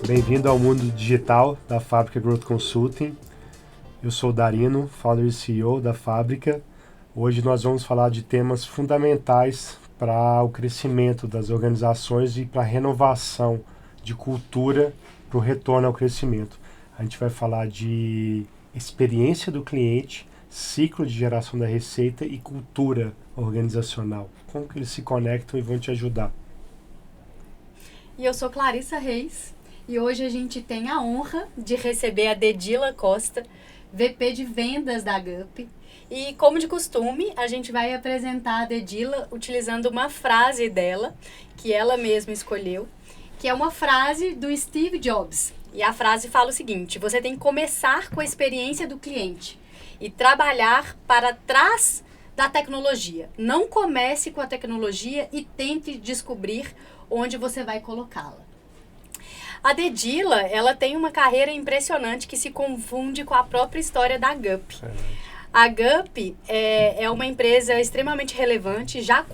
Bem-vindo ao mundo digital da Fábrica Growth Consulting. Eu sou o Darino, founder e CEO da Fábrica. Hoje nós vamos falar de temas fundamentais para o crescimento das organizações e para a renovação de cultura para o retorno ao crescimento. A gente vai falar de experiência do cliente, ciclo de geração da receita e cultura organizacional. Como que eles se conectam e vão te ajudar. E eu sou Clarissa Reis e hoje a gente tem a honra de receber a Dedila Costa, VP de Vendas da GUP. E como de costume, a gente vai apresentar a Dedila utilizando uma frase dela, que ela mesma escolheu, que é uma frase do Steve Jobs. E a frase fala o seguinte: você tem que começar com a experiência do cliente e trabalhar para trás da tecnologia. Não comece com a tecnologia e tente descobrir onde você vai colocá-la. A Dedila, ela tem uma carreira impressionante que se confunde com a própria história da GUP. A GUP é uma empresa extremamente relevante, já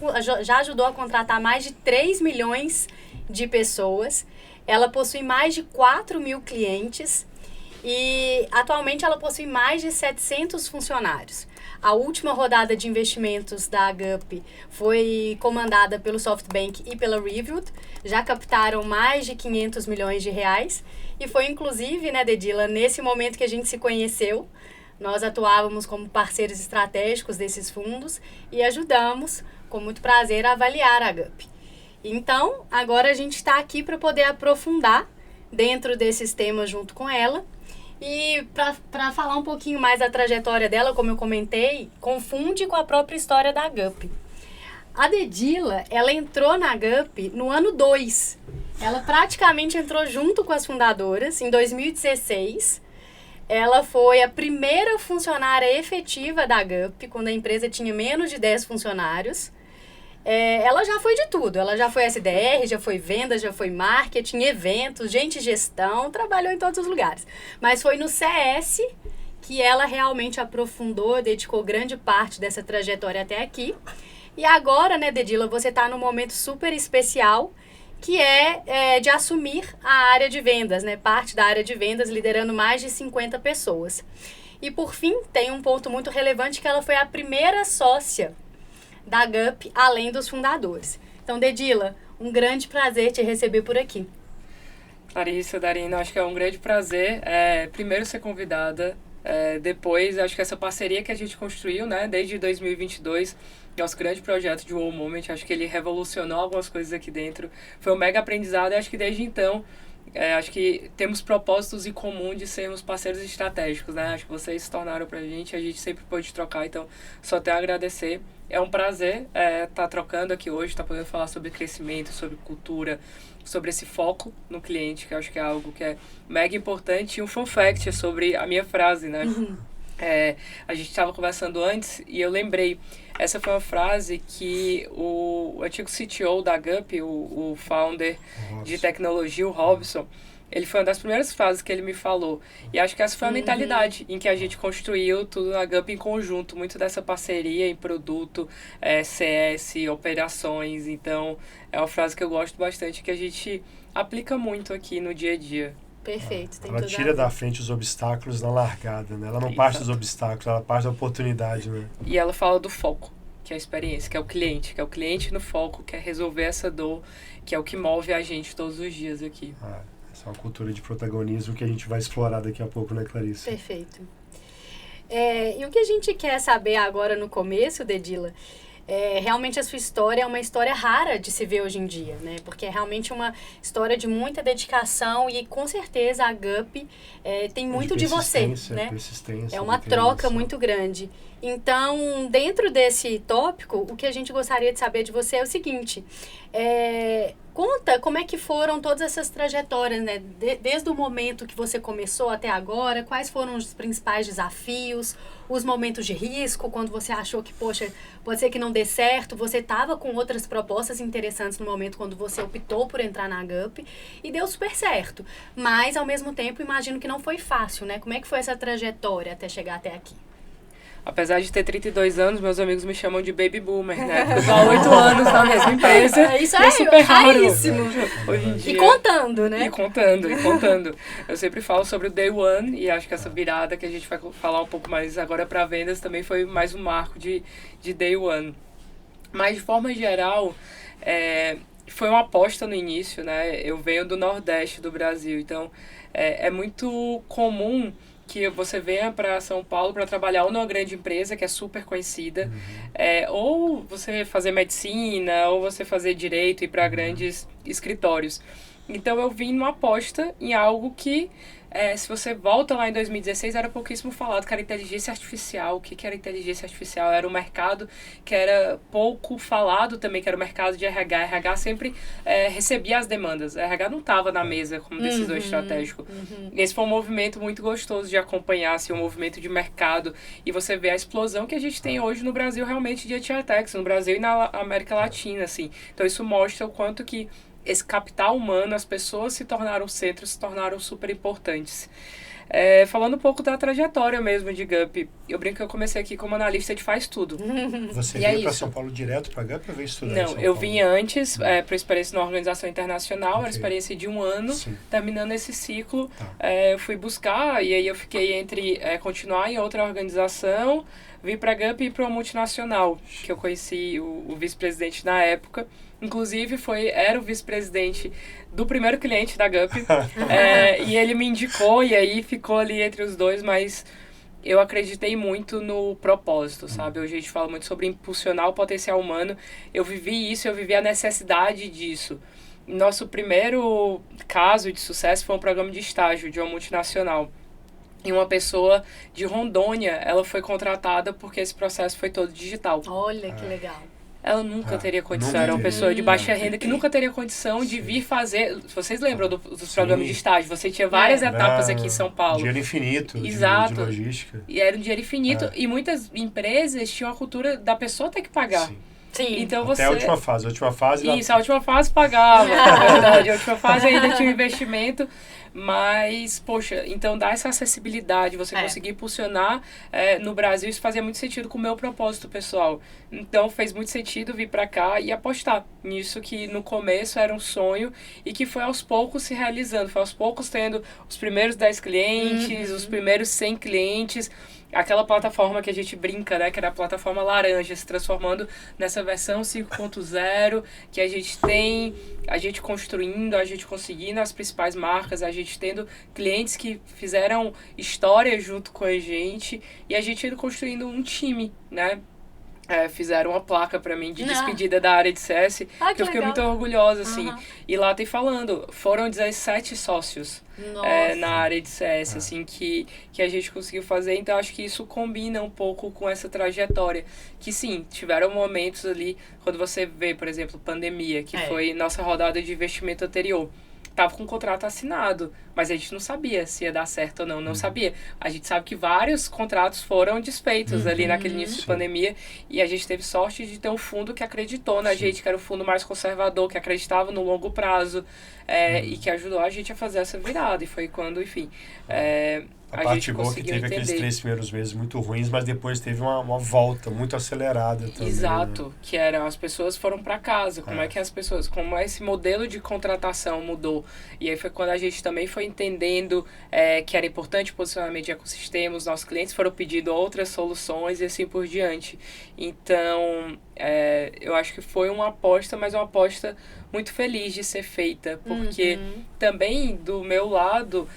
ajudou a contratar mais de 3 milhões de pessoas. Ela possui mais de 4 mil clientes e atualmente ela possui mais de 700 funcionários. A última rodada de investimentos da GUP foi comandada pelo SoftBank e pela Revolut. Já captaram mais de 500 milhões de reais. E foi inclusive, né, Dedila, nesse momento que a gente se conheceu. Nós atuávamos como parceiros estratégicos desses fundos e ajudamos, com muito prazer, a avaliar a GUP. Então, agora a gente está aqui para poder aprofundar dentro desses temas junto com ela. E para falar um pouquinho mais da trajetória dela, como eu comentei, confunde com a própria história da GUP. A Dedila, ela entrou na GUP no ano 2. Ela praticamente entrou junto com as fundadoras, em 2016. Ela foi a primeira funcionária efetiva da GUP, quando a empresa tinha menos de 10 funcionários. Ela já foi de tudo. Ela já foi SDR, já foi vendas, já foi marketing, eventos, gente gestão, trabalhou em todos os lugares. Mas foi no CS que ela realmente aprofundou, dedicou grande parte dessa trajetória até aqui. E agora, né, Dedila, você está num momento super especial, que é de assumir a área de vendas, né? Parte da área de vendas, liderando mais de 50 pessoas. E, por fim, tem um ponto muito relevante, que ela foi a primeira sócia da GUP, além dos fundadores. Então, Dedila, um grande prazer te receber por aqui. Clarissa, Darina, acho que é um grande prazer, primeiro ser convidada, depois acho que essa parceria que a gente construiu, né, desde 2022, nosso grande projeto de Wow Moment, acho que ele revolucionou algumas coisas aqui dentro, foi um mega aprendizado e acho que desde então, acho que temos propósitos em comum de sermos parceiros estratégicos, né? Acho que vocês se tornaram pra gente, a gente sempre pôde trocar, então só tenho a agradecer. É um prazer estar trocando aqui hoje, estar podendo falar sobre crescimento, sobre cultura, sobre esse foco no cliente, que eu acho que é algo que é mega importante. E um fun fact sobre a minha frase, né? Uhum. A gente estava conversando antes e eu lembrei, essa foi uma frase que o antigo CTO da GUP, o founder de tecnologia, o Robson, ele foi uma das primeiras frases que ele me falou. E acho que essa foi a mentalidade em que a gente construiu tudo na GUP em conjunto. Muito dessa parceria em produto, CS, operações. Então, é uma frase que eu gosto bastante, que a gente aplica muito aqui no dia a dia. Perfeito. Tem ela tudo tira da frente os obstáculos na largada, né? Ela não parte dos obstáculos, ela parte da oportunidade, né? E ela fala do foco, que é a experiência, que é o cliente no foco, que é resolver essa dor, que é o que move a gente todos os dias aqui. Essa é uma cultura de protagonismo que a gente vai explorar daqui a pouco, né, Clarissa? Perfeito. E o que a gente quer saber agora no começo, Dedila, realmente a sua história é uma história rara de se ver hoje em dia, né? Porque é realmente uma história de muita dedicação e, com certeza, a GUP tem muito de você, né? Persistência, é uma troca muito grande. Então, dentro desse tópico, o que a gente gostaria de saber de você é o seguinte: conta como é que foram todas essas trajetórias, né? Desde o momento que você começou até agora, quais foram os principais desafios, os momentos de risco, quando você achou que, poxa, pode ser que não dê certo, você estava com outras propostas interessantes no momento quando você optou por entrar na GUP e deu super certo. Mas, ao mesmo tempo, imagino que não foi fácil, né? Como é que foi essa trajetória até chegar até aqui? Apesar de ter 32 anos, meus amigos me chamam de baby boomer, né? Porque eu tô há 8 anos na mesma empresa. Isso é super raro. Raríssimo. Hoje em dia. E contando, né? E contando. Eu sempre falo sobre o Day One e acho que essa virada que a gente vai falar um pouco mais agora para vendas também foi mais um marco de Day One. Mas de forma geral, foi uma aposta no início, né? Eu venho do Nordeste do Brasil, então é muito comum que você venha para São Paulo para trabalhar ou numa grande empresa que é super conhecida, ou você fazer medicina, ou você fazer direito e ir para grandes escritórios. Então eu vim numa aposta em algo que, se você volta lá em 2016, era pouquíssimo falado, que era inteligência artificial. O que era inteligência artificial? Era um mercado que era pouco falado também, que era o mercado de RH. RH sempre recebia as demandas. RH não estava na mesa como decisor estratégico. Esse foi um movimento muito gostoso de acompanhar, assim, um movimento de mercado. E você vê a explosão que a gente tem hoje no Brasil realmente de HR-Techs, no Brasil e na América Latina, assim. Então isso mostra o quanto que esse capital humano, as pessoas se tornaram centros, se tornaram super importantes. Falando um pouco da trajetória mesmo de Gup, eu brinco que eu comecei aqui como analista de faz tudo. Você veio para São Paulo direto para Gup ou veio estudar em São Paulo? Não, eu vim antes para experiência na organização internacional, era experiência de 1 ano. Sim. Terminando esse ciclo, eu fui buscar e aí eu fiquei entre continuar em outra organização, vim para Gup e ir para uma multinacional, que eu conheci o vice-presidente na época. Inclusive, era o vice-presidente do primeiro cliente da Gup. E ele me indicou, e aí ficou ali entre os dois, mas eu acreditei muito no propósito, sabe? Hoje a gente fala muito sobre impulsionar o potencial humano. Eu vivi isso, eu vivi a necessidade disso. Nosso primeiro caso de sucesso foi um programa de estágio de uma multinacional. E uma pessoa de Rondônia, ela foi contratada porque esse processo foi todo digital. Olha que legal. Ela nunca teria condição, era uma pessoa de baixa renda que nunca teria condição de vir fazer... Vocês lembram dos programas de estágio? Você tinha várias etapas aqui em São Paulo. Dinheiro infinito. Exato. De logística. E era um dinheiro infinito. E muitas empresas tinham a cultura da pessoa ter que pagar. Sim. Então até a última fase. Isso, a última fase pagava, na verdade. A última fase ainda tinha um investimento. Mas, poxa, então dá essa acessibilidade, você conseguir impulsionar no Brasil, isso fazia muito sentido com o meu propósito pessoal. Então fez muito sentido vir para cá e apostar nisso que no começo era um sonho e que foi aos poucos se realizando, foi aos poucos tendo os primeiros 10 clientes, os primeiros 100 clientes, aquela plataforma que a gente brinca, né, que era a plataforma laranja, se transformando nessa versão 5.0, que a gente tem, a gente construindo, a gente conseguindo as principais marcas, a gente tendo clientes que fizeram história junto com a gente e a gente indo construindo um time, né? Fizeram uma placa pra mim de despedida da área de CS, que eu fiquei muito orgulhosa, assim. E lá tem falando, foram 17 sócios na área de CS, assim, que a gente conseguiu fazer. Então, acho que isso combina um pouco com essa trajetória. Que, sim, tiveram momentos ali, quando você vê, por exemplo, pandemia, que foi nossa rodada de investimento anterior. Tava com o contrato assinado, mas a gente não sabia se ia dar certo ou não, não sabia. A gente sabe que vários contratos foram desfeitos ali naquele início de pandemia e a gente teve sorte de ter um fundo que acreditou na gente, que era o fundo mais conservador, que acreditava no longo prazo e que ajudou a gente a fazer essa virada. E foi quando, enfim, a parte boa que teve aqueles 3 primeiros meses muito ruins, mas depois teve uma volta muito acelerada também. Exato, né? Que era, as pessoas foram para casa, como é que as pessoas, como esse modelo de contratação mudou. E aí foi quando a gente também foi entendendo que era importante o posicionamento de ecossistema, os nossos clientes foram pedindo outras soluções e assim por diante. Então, eu acho que foi uma aposta, mas uma aposta muito feliz de ser feita, porque também do meu lado...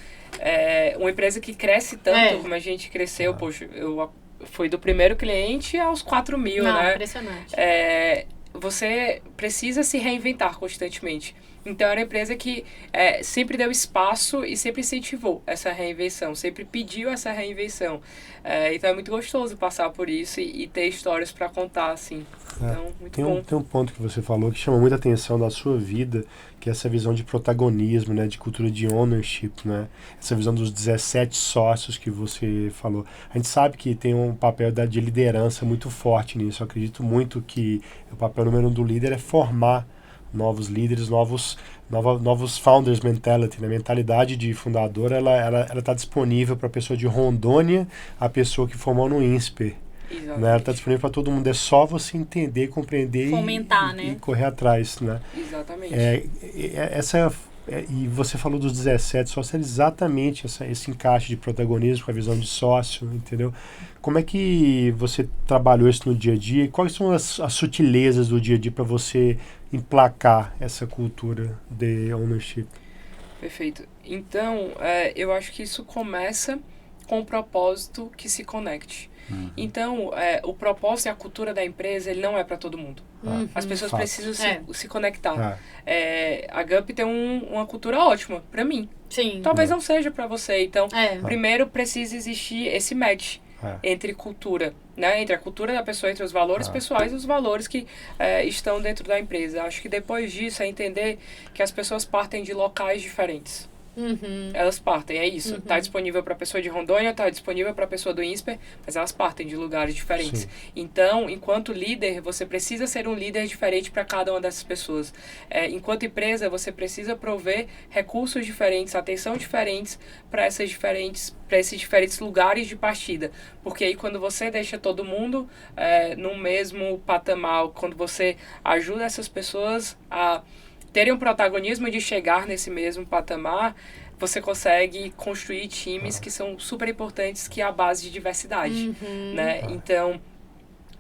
uma empresa que cresce tanto como a gente cresceu, poxa, eu fui do primeiro cliente aos 4 mil, né? Impressionante. Você precisa se reinventar constantemente. Então, era uma empresa que sempre deu espaço e sempre incentivou essa reinvenção, sempre pediu essa reinvenção. Então, é muito gostoso passar por isso e ter histórias para contar, assim. Então, muito bom. Tem um ponto que você falou que chama muita atenção da sua vida, que é essa visão de protagonismo, né, de cultura de ownership, né? Essa visão dos 17 sócios que você falou. A gente sabe que tem um papel de liderança muito forte nisso. Eu acredito muito que o papel número 1 do líder é formar novos líderes, novos founders mentality, né? Mentalidade de fundador, ela tá disponível para a pessoa de Rondônia, a pessoa que formou no INSPER. Exatamente. Né? Ela está disponível para todo mundo. É só você entender, compreender Fomentar, e né? correr atrás, né? Exatamente. E você falou dos 17 sócios, é exatamente esse encaixe de protagonismo com a visão de sócio, entendeu? Como é que você trabalhou isso no dia a dia? E quais são as sutilezas do dia a dia para você emplacar essa cultura de ownership? Perfeito. Então, eu acho que isso começa com o propósito que se conecte. Então, o propósito e a cultura da empresa, ele não é para todo mundo. As pessoas Fato. precisam se conectar. Ah. A Gup tem uma cultura ótima, para mim. Sim. Talvez não seja para você. Então, É. primeiro precisa existir esse match entre cultura, né? Entre a cultura da pessoa, entre os valores pessoais e os valores que estão dentro da empresa. Acho que depois disso é entender que as pessoas partem de locais diferentes. Elas partem, é isso. Tá disponível para a pessoa de Rondônia, tá disponível para a pessoa do INSPER, mas elas partem de lugares diferentes. Sim. Então, enquanto líder, você precisa ser um líder diferente para cada uma dessas pessoas. Enquanto empresa, você precisa prover recursos diferentes, atenção diferentes para esses diferentes lugares de partida. Porque aí quando você deixa todo mundo no mesmo patamar, quando você ajuda essas pessoas a terem um protagonismo de chegar nesse mesmo patamar, você consegue construir times que são super importantes, que é a base de diversidade, né? Então,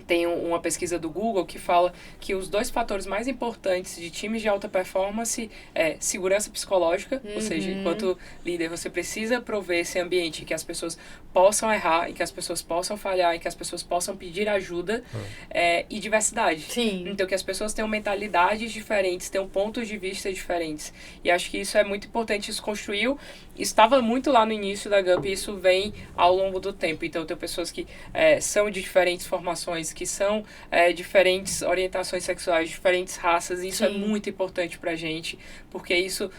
tem uma pesquisa do Google que fala que os 2 fatores mais importantes de times de alta performance é segurança psicológica, ou seja, enquanto líder você precisa prover esse ambiente que as pessoas possam errar, e que as pessoas possam falhar, e que as pessoas possam pedir ajuda, e diversidade. Sim. Então, que as pessoas tenham mentalidades diferentes, tenham pontos de vista diferentes. E acho que isso é muito importante, isso construiu, estava muito lá no início da Gup, e isso vem ao longo do tempo. Então, tem pessoas que são de diferentes formações, que são diferentes orientações sexuais, diferentes raças, e isso é muito importante pra gente, porque isso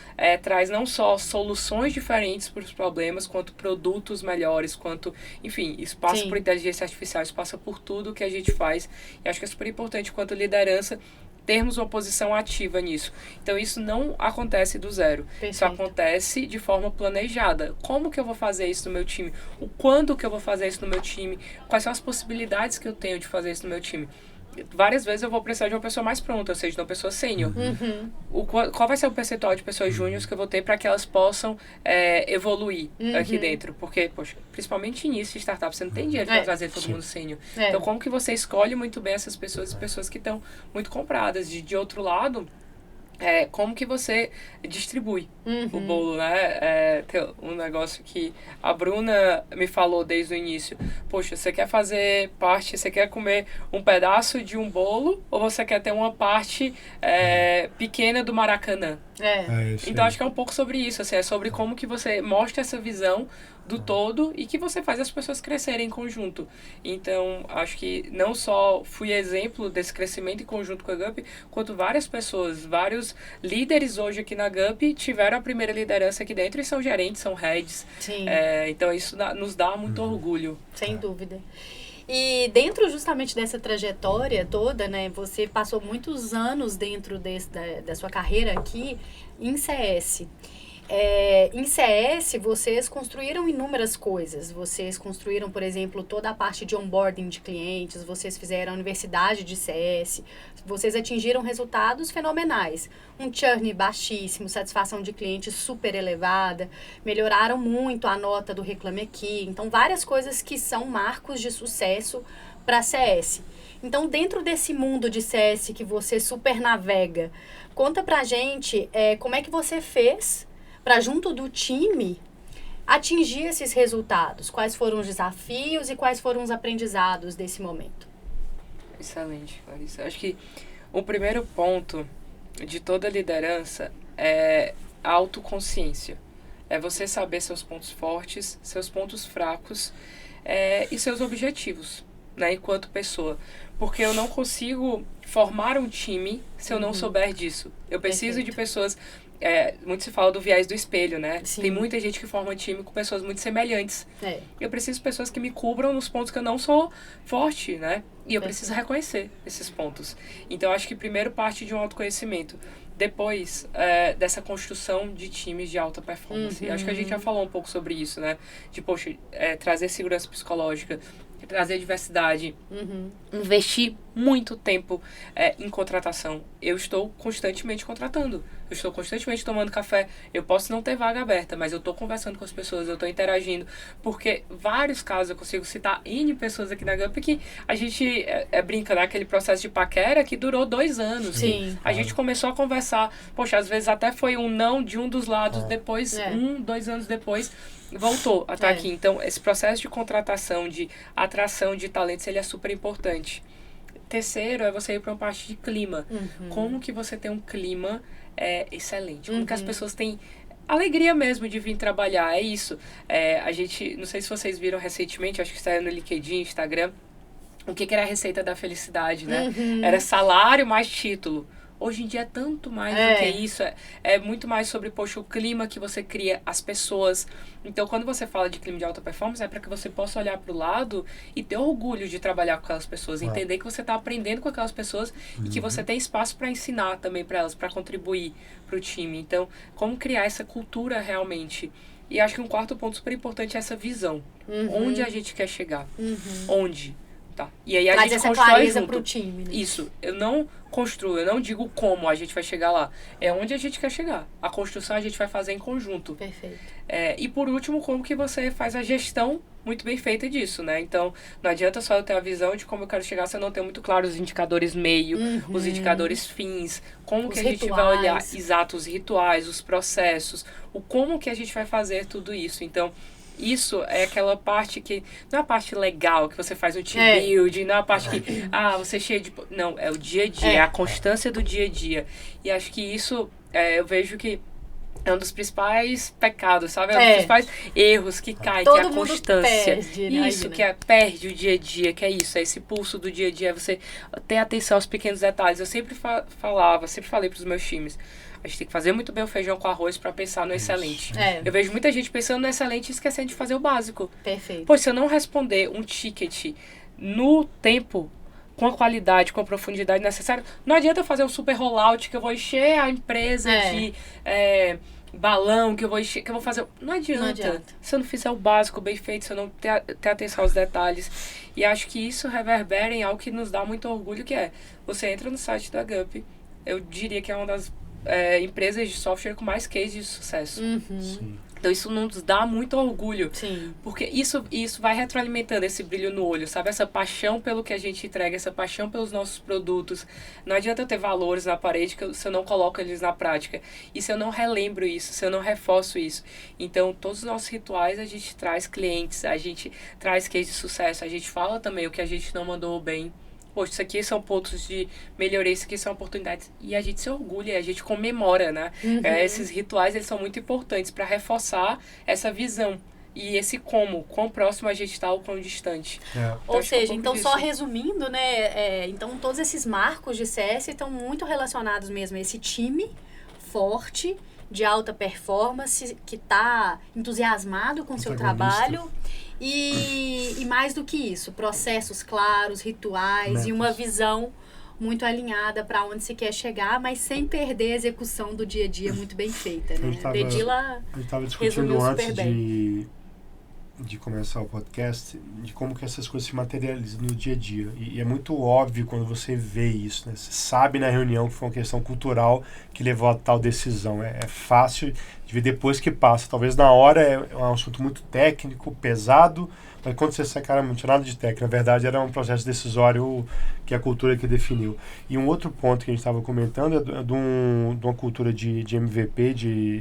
traz não só soluções diferentes para os problemas, quanto produtos melhores, quanto, enfim, isso passa por inteligência artificial, isso passa por tudo que a gente faz, e acho que é super importante, quanto liderança, termos uma posição ativa nisso. Então, isso não acontece do zero. Perfeito. Isso acontece de forma planejada. Como que eu vou fazer isso no meu time? O quando que eu vou fazer isso no meu time? Quais são as possibilidades que eu tenho de fazer isso no meu time? Várias vezes eu vou precisar de uma pessoa mais pronta, ou seja, de uma pessoa sênior. Qual vai ser o percentual de pessoas júniores que eu vou ter para que elas possam evoluir aqui dentro? Porque, poxa, principalmente início de startup, você não tem dinheiro para trazer todo mundo sênior. Então, como que você escolhe muito bem essas pessoas, pessoas que estão muito compradas? De outro lado, como que você distribui o bolo, né? Tem um negócio que a Bruna me falou desde o início. Poxa, você quer fazer parte, você quer comer um pedaço de um bolo ou você quer ter uma parte pequena do Maracanã? Então, acho que é um pouco sobre isso, assim, é sobre como que você mostra essa visão do todo e que você faz as pessoas crescerem em conjunto. Então, acho que não só fui exemplo desse crescimento em conjunto com a Gup, quanto várias pessoas, vários líderes hoje aqui na Gup tiveram a primeira liderança aqui dentro e são gerentes, são heads. Então, isso nos dá muito orgulho. Sem dúvida. E dentro justamente dessa trajetória toda, né, você passou muitos anos dentro da sua carreira aqui em CS. Em CS, vocês construíram inúmeras coisas. Vocês construíram, por exemplo, toda a parte de onboarding de clientes, vocês fizeram a universidade de CS, vocês atingiram resultados fenomenais. Um churn baixíssimo, satisfação de cliente super elevada, melhoraram muito a nota do Reclame Aqui. Então, várias coisas que são marcos de sucesso para CS. Então, dentro desse mundo de CS que você super navega, conta pra gente como é que você fez para junto do time atingir esses resultados? Quais foram os desafios e quais foram os aprendizados desse momento? Excelente, Clarissa. Acho que o primeiro ponto de toda liderança é a autoconsciência. É você saber seus pontos fortes, seus pontos fracos e seus objetivos, né, enquanto pessoa. Porque eu não consigo formar um time se eu não souber disso. Eu preciso de pessoas... muito se fala do viés do espelho, né? Sim. Tem muita gente que forma time com pessoas muito semelhantes. Eu preciso de pessoas que me cubram nos pontos que eu não sou forte, né? E eu preciso reconhecer esses pontos. Então, acho que primeiro parte de um autoconhecimento. Depois, dessa construção de times de alta performance. Acho que a gente já falou um pouco sobre isso, né? De, poxa, trazer segurança psicológica, trazer diversidade, investir muito tempo em contratação. Eu estou constantemente contratando, eu estou constantemente tomando café. Eu posso não ter vaga aberta, mas eu estou conversando com as pessoas, eu estou interagindo, porque vários casos eu consigo citar N pessoas aqui na Gup que a gente brinca naquele processo de paquera que durou 2 anos. Sim. A gente começou a conversar, poxa, às vezes até foi um não de um dos lados, depois, 2 anos depois, voltou a estar aqui. Então, esse processo de contratação, de atração de talentos, ele é super importante. Terceiro é você ir para uma parte de clima. Como que você tem um clima excelente? Como que as pessoas têm alegria mesmo de vir trabalhar? É isso. A gente, não sei se vocês viram recentemente, acho que está no LinkedIn, Instagram, o que era a receita da felicidade, né? Era salário mais título. Hoje em dia é tanto mais do que isso. É muito mais sobre, poxa, o clima que você cria, as pessoas. Então, quando você fala de clima de alta performance, é para que você possa olhar para o lado e ter orgulho de trabalhar com aquelas pessoas. Entender que você está aprendendo com aquelas pessoas e que você tem espaço para ensinar também para elas, para contribuir para o time. Então, como criar essa cultura realmente. E acho que um quarto ponto super importante é essa visão. Onde a gente quer chegar? Onde? Tá. E aí a gente essa constrói clareza junto. pro time, né? Isso. Eu não construo, eu não digo como a gente vai chegar lá. É onde a gente quer chegar. A construção a gente vai fazer em conjunto. Perfeito. E por último, como que você faz a gestão muito bem feita disso, né? Então, não adianta só eu ter a visão de como eu quero chegar se eu não tenho muito claro os indicadores meio, os indicadores fins, como que a gente vai olhar, exato, os rituais, os processos, o como que a gente vai fazer tudo isso. Então, isso é aquela parte que não é a parte legal que você faz um team building, não é a parte que você é cheio de... Não, é o dia a dia, é a constância do dia a dia. E acho que isso, eu vejo que é um dos principais pecados, sabe? É um dos principais erros que cai, que é a constância. Isso, que perde o dia a dia, que é isso, é esse pulso do dia a dia, é você ter atenção aos pequenos detalhes. Eu sempre falei para os meus times, a gente tem que fazer muito bem o feijão com arroz para pensar no excelente. Eu vejo muita gente pensando no excelente e esquecendo de fazer o básico. Perfeito. Pois se eu não responder um ticket no tempo, com a qualidade, com a profundidade necessária, não adianta eu fazer um super rollout que eu vou encher a empresa de balão, que eu vou fazer... Não adianta. Se eu não fizer o básico bem feito, se eu não ter atenção aos detalhes. E acho que isso reverbera em algo que nos dá muito orgulho, que é, você entra no site da Gup, eu diria que é uma das empresas de software com mais cases de sucesso. Então isso nos dá muito orgulho. Porque isso vai retroalimentando esse brilho no olho, sabe? Essa paixão pelo que a gente entrega, essa paixão pelos nossos produtos. Não adianta eu ter valores na parede se eu não coloco eles na prática. E se eu não relembro isso, se eu não reforço isso. Então, todos os nossos rituais, a gente traz clientes, a gente traz cases de sucesso, a gente fala também o que a gente não mandou bem. Poxa, isso aqui são pontos de melhoria, isso aqui são oportunidades. E a gente se orgulha, a gente comemora, né? Esses rituais, eles são muito importantes para reforçar essa visão. E esse quão próximo a gente está ou quão distante. Ou seja, então só resumindo, né? Então todos esses marcos de CS estão muito relacionados mesmo a esse time forte, de alta performance, que está entusiasmado com o seu trabalho. E mais do que isso, processos claros, rituais e uma visão muito alinhada para onde se quer chegar, mas sem perder a execução do dia a dia muito bem feita, né? A gente estava discutindo antes de começar o podcast, de como que essas coisas se materializam no dia a dia. E é muito óbvio quando você vê isso, né? Você sabe na reunião que foi uma questão cultural que levou a tal decisão. É fácil de ver depois que passa. Talvez na hora é um assunto muito técnico, pesado, mas quando você sai, cara, não tinha nada de técnico. Na verdade, era um processo decisório que a cultura que definiu. E um outro ponto que a gente estava comentando é de uma cultura de MVP,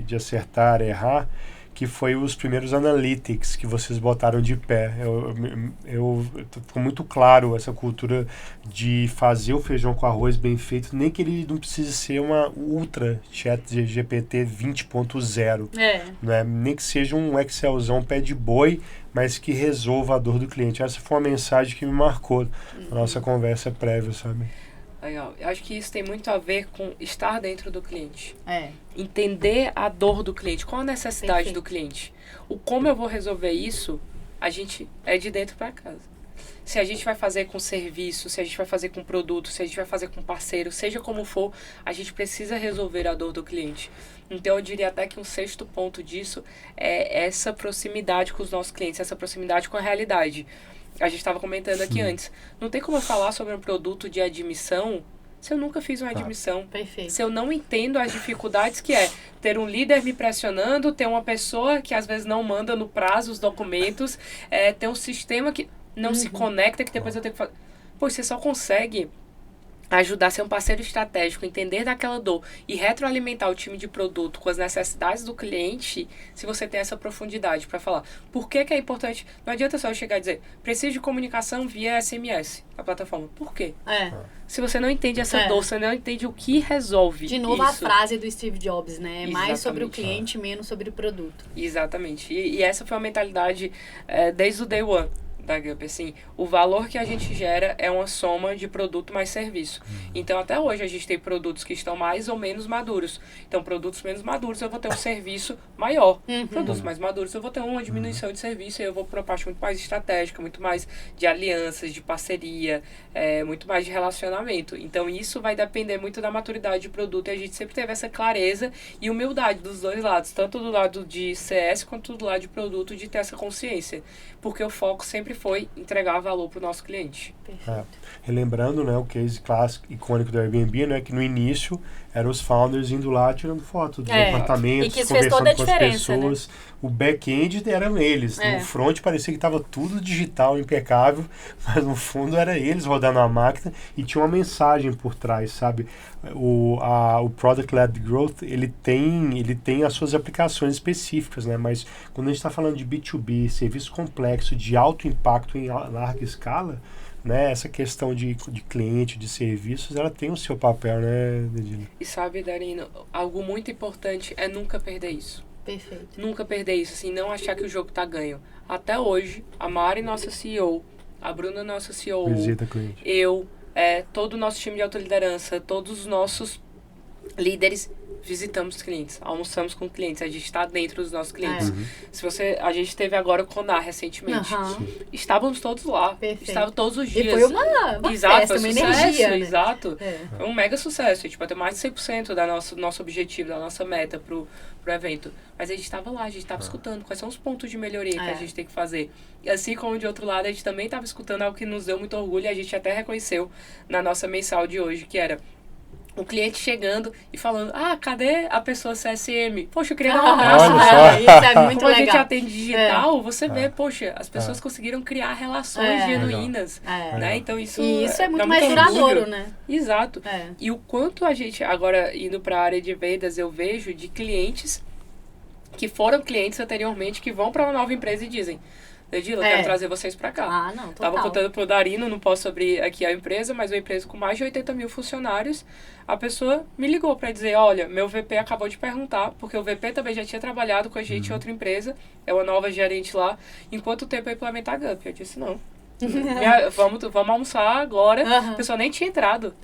de acertar, errar, que foi os primeiros analytics que vocês botaram de pé. Ficou muito claro essa cultura de fazer o feijão com arroz bem feito, nem que ele não precise ser uma ultra chat GPT 20.0. Né? Nem que seja um Excelzão pé de boi, mas que resolva a dor do cliente. Essa foi uma mensagem que me marcou na nossa conversa prévia, sabe? Legal. Eu acho que isso tem muito a ver com estar dentro do cliente. Entender a dor do cliente, qual a necessidade do cliente. O como eu vou resolver isso, a gente é de dentro para casa. Se a gente vai fazer com serviço, se a gente vai fazer com produto, se a gente vai fazer com parceiro, seja como for, a gente precisa resolver a dor do cliente. Então, eu diria até que um sexto ponto disso é essa proximidade com os nossos clientes, essa proximidade com a realidade. A gente estava comentando aqui antes. Não tem como eu falar sobre um produto de admissão se eu nunca fiz uma admissão. Perfeito. Se eu não entendo as dificuldades que é ter um líder me pressionando, ter uma pessoa que às vezes não manda no prazo os documentos, ter um sistema que não se conecta, que depois eu tenho que fazer. Pô, você só consegue ajudar a ser um parceiro estratégico, entender daquela dor e retroalimentar o time de produto com as necessidades do cliente, se você tem essa profundidade para falar. Por que é importante? Não adianta só eu chegar e dizer, preciso de comunicação via SMS, a plataforma. Por quê? Se você não entende essa dor, você não entende o que resolve de novo isso. a frase do Steve Jobs, né? É mais sobre o Exatamente. cliente, menos sobre o produto. Exatamente. E essa foi a mentalidade desde o day one da Gup, assim, o valor que a gente gera é uma soma de produto mais serviço. Então, até hoje, a gente tem produtos que estão mais ou menos maduros. Então, produtos menos maduros, eu vou ter um serviço maior. Produtos mais maduros, eu vou ter uma diminuição de serviço e eu vou para uma parte muito mais estratégica, muito mais de alianças, de parceria, muito mais de relacionamento. Então, isso vai depender muito da maturidade de produto e a gente sempre teve essa clareza e humildade dos dois lados, tanto do lado de CS quanto do lado de produto, de ter essa consciência. Porque o foco sempre foi entregar valor para o nosso cliente. Relembrando, né, o case clássico, icônico do Airbnb, né, que no início eram os founders indo lá tirando foto dos apartamentos, e que isso fez toda a conversando com as diferença, pessoas. Né? O back-end eram eles. No front parecia que estava tudo digital, impecável, mas no fundo era eles rodando a máquina e tinha uma mensagem por trás, sabe? O Product Led Growth, ele tem as suas aplicações específicas, né? Mas quando a gente está falando de B2B, serviço complexo, de alto impacto em larga escala, né, essa questão de cliente, de serviços, ela tem o seu papel, né, Dedila? E sabe, Darino, algo muito importante é nunca perder isso. Perfeito. Nunca perder isso, assim, não achar que o jogo tá ganho. Até hoje, a Mari, nossa CEO, a Bruna, nossa CEO, Visita cliente. eu, todo o nosso time de autoliderança, todos os nossos líderes visitamos clientes, almoçamos com clientes, a gente está dentro dos nossos clientes. A gente teve agora o Conar recentemente. Estávamos todos lá. Perfeito. Estávamos todos os dias. E foi uma exato, festa, foi uma sucesso, energia, né? Exato. Foi um mega sucesso. A gente bateu mais de 100% do nosso objetivo, da nossa meta pro evento. Mas a gente estava lá, a gente estava escutando quais são os pontos de melhoria que a gente tem que fazer. E assim como de outro lado, a gente também estava escutando algo que nos deu muito orgulho e a gente até reconheceu na nossa mensal de hoje, que era o cliente chegando e falando, cadê a pessoa CSM? Poxa, eu queria dar um abraço. Isso é muito Como legal. a gente atende digital, você vê, poxa, as pessoas conseguiram criar relações genuínas. Né? Então isso é muito mais duradouro, né? Exato. E o quanto a gente, agora indo para a área de vendas, eu vejo de clientes que foram clientes anteriormente, que vão para uma nova empresa e dizem, Dedila, eu quero trazer vocês pra cá. Não, total. Tava contando pro Darino, não posso abrir aqui a empresa, mas uma empresa com mais de 80 mil funcionários, a pessoa me ligou pra dizer, olha, meu VP acabou de perguntar, porque o VP também já tinha trabalhado com a gente em outra empresa, é uma nova gerente lá, em quanto tempo eu implementar a Gup? Eu disse, não. Vamos almoçar agora. A pessoa nem tinha entrado.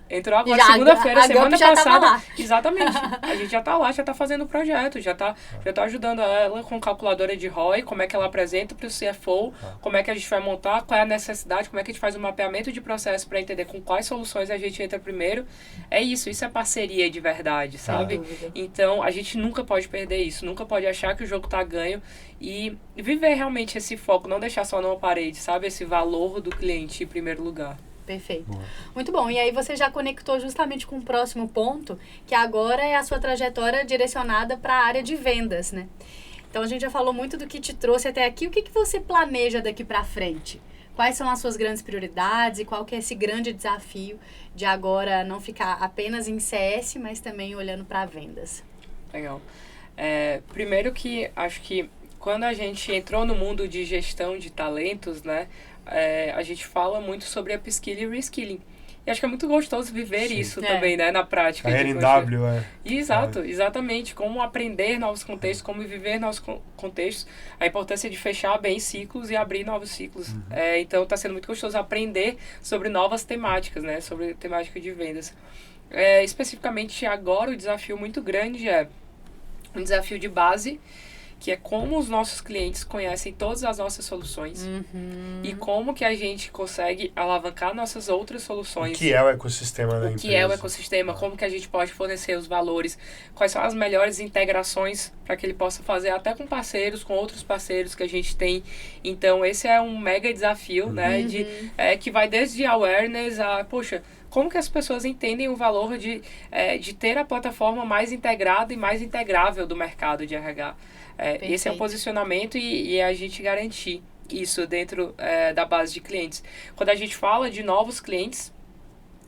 Entrou agora, segunda-feira, semana passada. Exatamente. A gente já tá lá, já tá fazendo o projeto, já tá ajudando ela com calculadora de ROI, como é que ela apresenta pro CFO, como é que a gente vai montar, qual é a necessidade, como é que a gente faz um mapeamento de processo para entender com quais soluções a gente entra primeiro. É isso é parceria de verdade, sabe? Então, a gente nunca pode perder isso, nunca pode achar que o jogo tá ganho e viver realmente esse foco, não deixar só numa parede, sabe? Esse valor do cliente em primeiro lugar. Perfeito. Muito bom. E aí você já conectou justamente com o próximo ponto, que agora é a sua trajetória direcionada para a área de vendas, né? Então a gente já falou muito do que te trouxe até aqui. O que você planeja daqui para frente? Quais são as suas grandes prioridades e qual que é esse grande desafio de agora não ficar apenas em CS, mas também olhando para vendas? Legal. Primeiro que acho que quando a gente entrou no mundo de gestão de talentos, né, a gente fala muito sobre upskilling e reskilling. E acho que é muito gostoso viver isso também, né, na prática. A RNW, Exato, exatamente. Como aprender novos contextos, como viver novos contextos. A importância de fechar bem ciclos e abrir novos ciclos. Então, está sendo muito gostoso aprender sobre novas temáticas, né, sobre temática de vendas. Especificamente agora, o desafio muito grande é um desafio de base, que é como os nossos clientes conhecem todas as nossas soluções e como que a gente consegue alavancar nossas outras soluções. O que é o ecossistema da empresa? O que é o ecossistema, como que a gente pode fornecer os valores, quais são as melhores integrações para que ele possa fazer até com parceiros, com outros parceiros que a gente tem. Então, esse é um mega desafio, né, que vai desde awareness a, poxa, como que as pessoas entendem o valor de ter a plataforma mais integrada e mais integrável do mercado de RH. Esse é o posicionamento e a gente garantir isso dentro da base de clientes. Quando a gente fala de novos clientes,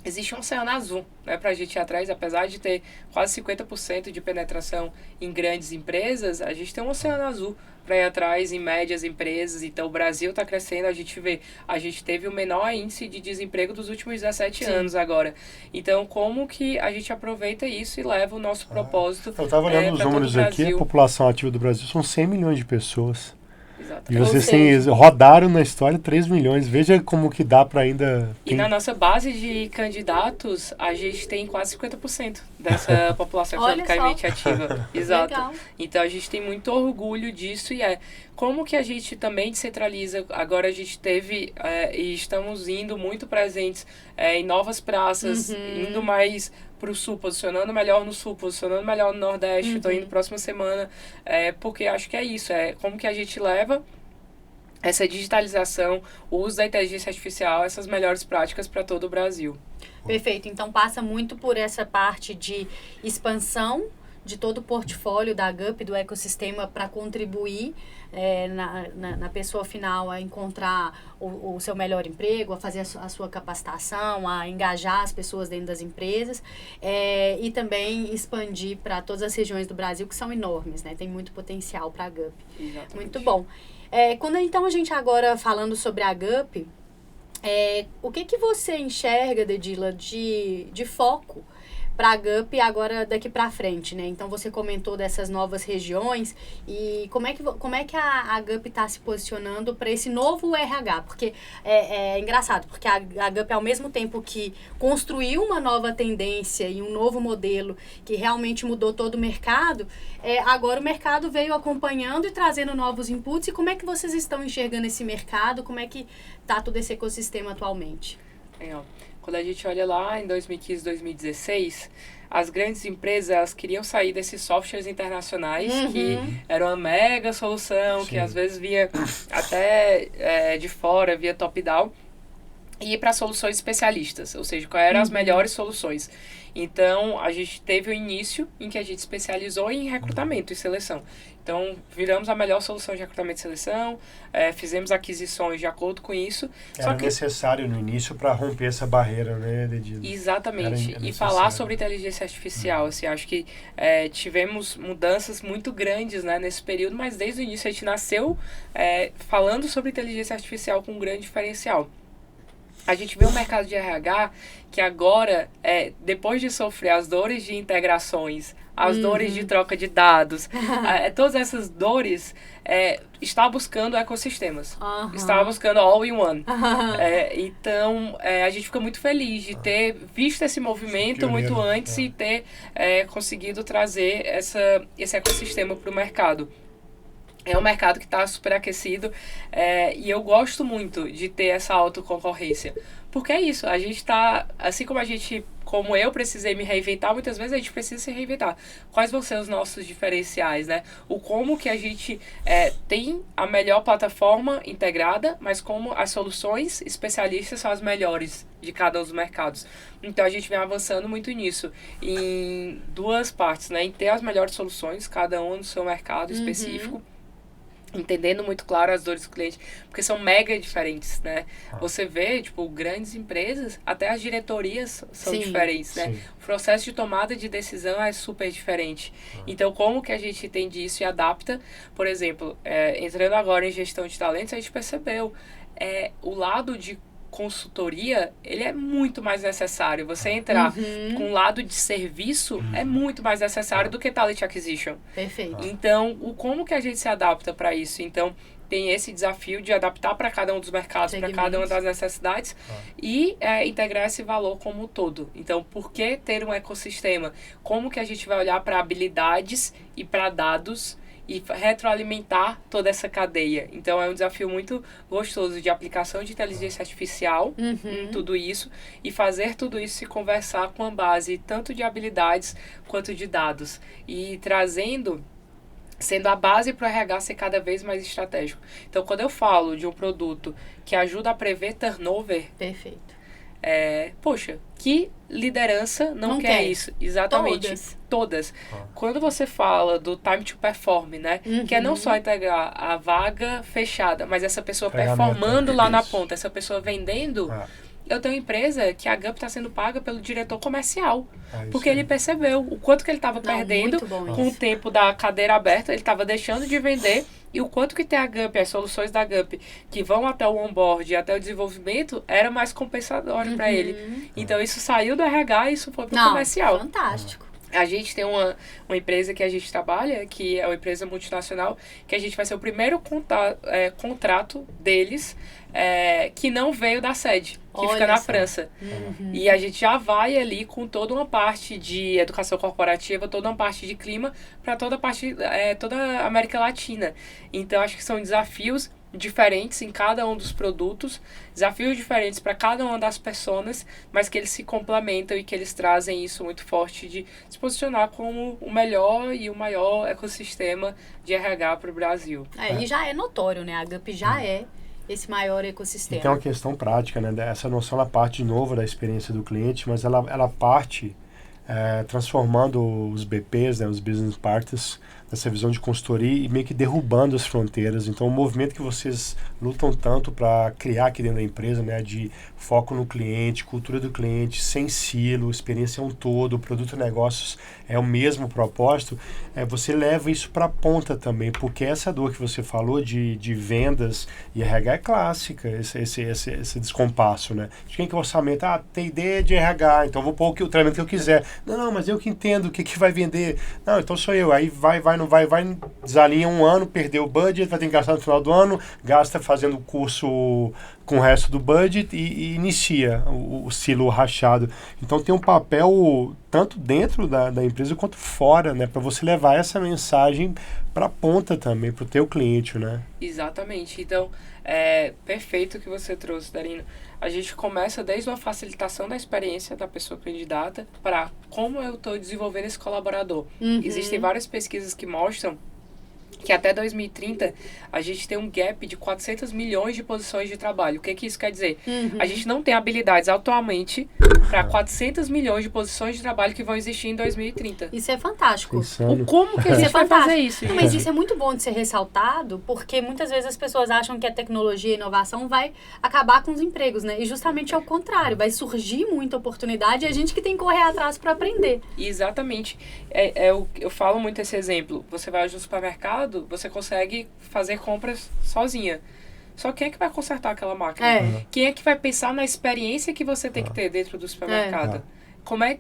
existe um oceano azul, né, para a gente ir atrás. Apesar de ter quase 50% de penetração em grandes empresas, a gente tem um oceano azul para ir atrás em médias empresas. Então, o Brasil está crescendo, a gente teve o menor índice de desemprego dos últimos 17 anos agora. Então, como que a gente aproveita isso e leva o nosso propósito Eu estava olhando os números aqui, a população ativa do Brasil são 100 milhões de pessoas. Exatamente. E vocês rodaram na história 3 milhões. Veja como que dá para ainda... E na nossa base de candidatos, a gente tem quase 50% dessa população economicamente ativa. Exato. Legal. Então, a gente tem muito orgulho disso e como que a gente também descentraliza. Agora a gente teve e estamos indo muito presentes em novas praças, indo mais para o Sul, posicionando melhor no Sul, posicionando melhor no Nordeste. Estou indo próxima semana, porque acho que é isso, como que a gente leva essa digitalização, o uso da inteligência artificial, essas melhores práticas para todo o Brasil. Perfeito. Então, passa muito por essa parte de expansão de todo o portfólio da GUP, do ecossistema, para contribuir na pessoa final a encontrar o seu melhor emprego, a fazer a sua capacitação, a engajar as pessoas dentro das empresas e também expandir para todas as regiões do Brasil, que são enormes, né? Tem muito potencial para a GUP. Exatamente. Muito bom. Então, a gente agora falando sobre a GUP, o que você enxerga, Dedila, de foco para a GUP agora daqui para frente, né? Então, você comentou dessas novas regiões e como é que a GUP está se posicionando para esse novo RH? Porque é engraçado, porque a GUP, ao mesmo tempo que construiu uma nova tendência e um novo modelo que realmente mudou todo o mercado, agora o mercado veio acompanhando e trazendo novos inputs. E como é que vocês estão enxergando esse mercado? Como é que está todo esse ecossistema atualmente? Quando a gente olha lá em 2015, 2016, as grandes empresas elas queriam sair desses softwares internacionais que eram uma mega solução, que às vezes via até de fora, via top-down, e ir para soluções especialistas, ou seja, quais eram as melhores soluções. Então, a gente teve o início em que a gente especializou em recrutamento e seleção. Então, viramos a melhor solução de recrutamento e seleção, fizemos aquisições de acordo com isso. Era necessário no início para romper essa barreira, né, Dedila? Exatamente. E falar sobre inteligência artificial, assim, acho que tivemos mudanças muito grandes, né, nesse período, mas desde o início a gente nasceu falando sobre inteligência artificial com um grande diferencial. A gente vê um mercado de RH que agora, depois de sofrer as dores de integrações, as dores de troca de dados, todas essas dores, está buscando ecossistemas. Está buscando all-in-one. Então, a gente fica muito feliz de ter visto esse movimento muito antes e ter conseguido trazer esse ecossistema para o mercado. É um mercado que está super aquecido e eu gosto muito de ter essa autoconcorrência. Porque é isso, a gente está, assim como eu precisei me reinventar, muitas vezes a gente precisa se reinventar. Quais vão ser os nossos diferenciais, né? Como que a gente tem a melhor plataforma integrada, mas como as soluções especialistas são as melhores de cada um dos mercados. Então, a gente vem avançando muito nisso, em duas partes, né? Em ter as melhores soluções, cada um no seu mercado específico, entendendo muito claro as dores do cliente, porque são mega diferentes, né? Você vê, grandes empresas, até as diretorias são diferentes, né? O processo de tomada de decisão é super diferente. Então, como que a gente entende isso e adapta? Por exemplo, entrando agora em gestão de talentos, a gente percebeu o lado de consultoria, ele é muito mais necessário. Você entrar com um lado de serviço é muito mais necessário do que talent acquisition. Perfeito. Então, como que a gente se adapta para isso? Então, tem esse desafio de adaptar para cada um dos mercados, para cada uma das necessidades e integrar esse valor como um todo. Então, por que ter um ecossistema? Como que a gente vai olhar para habilidades e para dados e retroalimentar toda essa cadeia. Então, é um desafio muito gostoso de aplicação de inteligência artificial em tudo isso e fazer tudo isso se conversar com a base tanto de habilidades quanto de dados. E sendo a base para o RH ser cada vez mais estratégico. Então, quando eu falo de um produto que ajuda a prever turnover... Perfeito. Poxa, que liderança não quer isso? Exatamente. Todas. Quando você fala do time to perform, né? Que é não só integrar a vaga fechada, mas essa pessoa performando lá na ponta, essa pessoa vendendo... Eu tenho uma empresa que a GUP está sendo paga pelo diretor comercial. Porque ele percebeu o quanto que ele estava perdendo com o tempo da cadeira aberta. Ele estava deixando de vender. E o quanto que tem a GUP, as soluções da GUP, que vão até o onboard, até o desenvolvimento, era mais compensador para ele. Então, isso saiu do RH e isso foi para o comercial. Fantástico. A gente tem uma empresa que a gente trabalha, que é uma empresa multinacional, que a gente vai ser o primeiro contrato deles que não veio da sede, que fica na França. E a gente já vai ali com toda uma parte de educação corporativa, toda uma parte de clima, para toda a América Latina. Então, acho que são desafios diferentes em cada um dos produtos, desafios diferentes para cada uma das pessoas, mas que eles se complementam e que eles trazem isso muito forte de se posicionar como o melhor e o maior ecossistema de RH para o Brasil. E já é notório, né? A GUP já é esse maior ecossistema. E tem uma questão prática, né? Essa noção, ela parte de novo da experiência do cliente, mas ela parte transformando os BPs, né, os Business Partners, nessa visão de consultoria e meio que derrubando as fronteiras. Então, o movimento que vocês lutam tanto para criar aqui dentro da empresa, né, de foco no cliente, cultura do cliente, sem silo, experiência é um todo, produto e negócios é o mesmo propósito, você leva isso para a ponta também, porque essa dor que você falou de vendas e RH é clássica, esse descompasso, né? De quem que é o orçamento? Tem ideia de RH, então vou pôr o treinamento que eu quiser. Não, mas eu que entendo o que vai vender. Não, então sou eu. Aí vai, não vai, desalinha um ano, perdeu o budget, vai ter que gastar no final do ano, gasta fazendo o curso com o resto do budget e inicia o silo rachado. Então tem um papel tanto dentro da empresa quanto fora, né, para você levar essa mensagem para a ponta também, para o teu cliente, né? Exatamente. Então, perfeito o que você trouxe, Darina. A gente começa desde uma facilitação da experiência da pessoa candidata para como eu estou desenvolvendo esse colaborador. Existem várias pesquisas que mostram que até 2030 a gente tem um gap de 400 milhões de posições de trabalho. O que isso quer dizer? A gente não tem habilidades atualmente para 400 milhões de posições de trabalho que vão existir em 2030. Isso é fantástico. Como que a gente vai fazer isso? Mas isso é muito bom de ser ressaltado, porque muitas vezes as pessoas acham que a tecnologia e a inovação vai acabar com os empregos, né? E justamente é o contrário, vai surgir muita oportunidade e a gente que tem que correr atrás para aprender. Exatamente. Eu falo muito esse exemplo. Você vai no supermercado, você consegue fazer compras sozinha. Só quem é que vai consertar aquela máquina? Quem é que vai pensar na experiência que você tem que ter dentro do supermercado?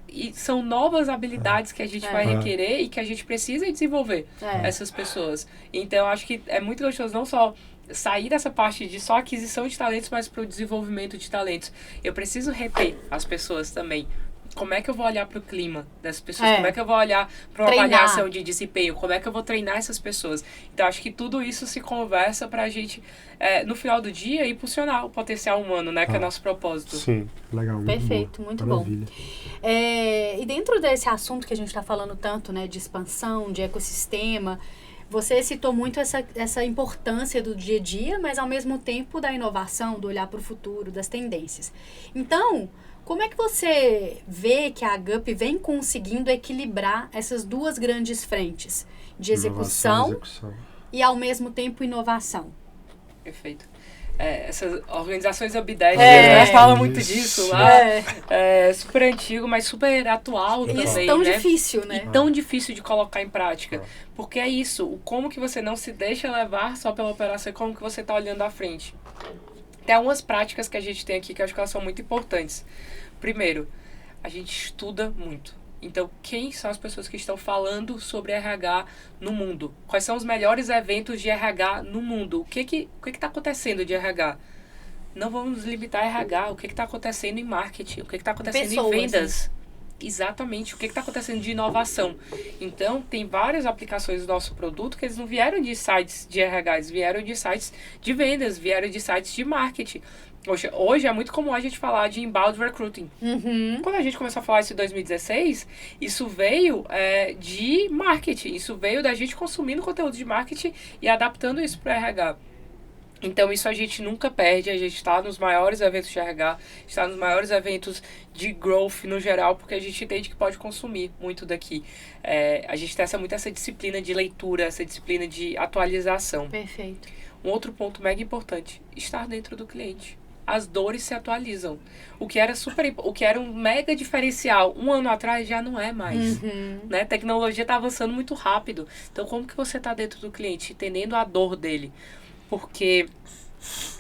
E são novas habilidades que a gente vai requerer e que a gente precisa desenvolver essas pessoas. Então, eu acho que é muito gostoso não só sair dessa parte de só aquisição de talentos, mas para o desenvolvimento de talentos. Eu preciso reter as pessoas também. Como é que eu vou olhar para o clima dessas pessoas? Como é que eu vou olhar para uma avaliação de desempenho? Como é que eu vou treinar essas pessoas? Então, acho que tudo isso se conversa para a gente, no final do dia, impulsionar o potencial humano, né? Que é nosso propósito. Sim, legal. Perfeito, muito bom. E dentro desse assunto que a gente está falando tanto, né? De expansão, de ecossistema, você citou muito essa importância do dia a dia, mas ao mesmo tempo da inovação, do olhar para o futuro, das tendências. Então, como é que você vê que a GUP vem conseguindo equilibrar essas duas grandes frentes de execução e, ao mesmo tempo, inovação? Perfeito. Essas organizações ambidestras, falam muito disso lá. É super antigo, mas super atual também, isso tão difícil, né? E tão difícil de colocar em prática. Porque é isso, como que você não se deixa levar só pela operação, como que você está olhando à frente. Tem algumas práticas que a gente tem aqui que eu acho que elas são muito importantes. Primeiro, a gente estuda muito. Então, quem são as pessoas que estão falando sobre RH no mundo? Quais são os melhores eventos de RH no mundo? O que está acontecendo de RH? Não vamos limitar a RH. O que está acontecendo em marketing? O que está acontecendo em vendas? exatamente o que está acontecendo de inovação. Então, tem várias aplicações do nosso produto que eles não vieram de sites de RH, eles vieram de sites de vendas, vieram de sites de marketing. Hoje é muito comum a gente falar de inbound recruiting. Quando a gente começou a falar isso em 2016, isso veio de marketing, isso veio da gente consumindo conteúdo de marketing e adaptando isso para RH. Então, isso a gente nunca perde, a gente está nos maiores eventos de RH, está nos maiores eventos de growth no geral, porque a gente entende que pode consumir muito daqui. A gente tem muito essa disciplina de leitura, essa disciplina de atualização. Perfeito. Um outro ponto mega importante, estar dentro do cliente. As dores se atualizam. O que era um mega diferencial 1 ano atrás já não é mais. Né? A tecnologia está avançando muito rápido. Então, como que você está dentro do cliente, entendendo a dor dele? Porque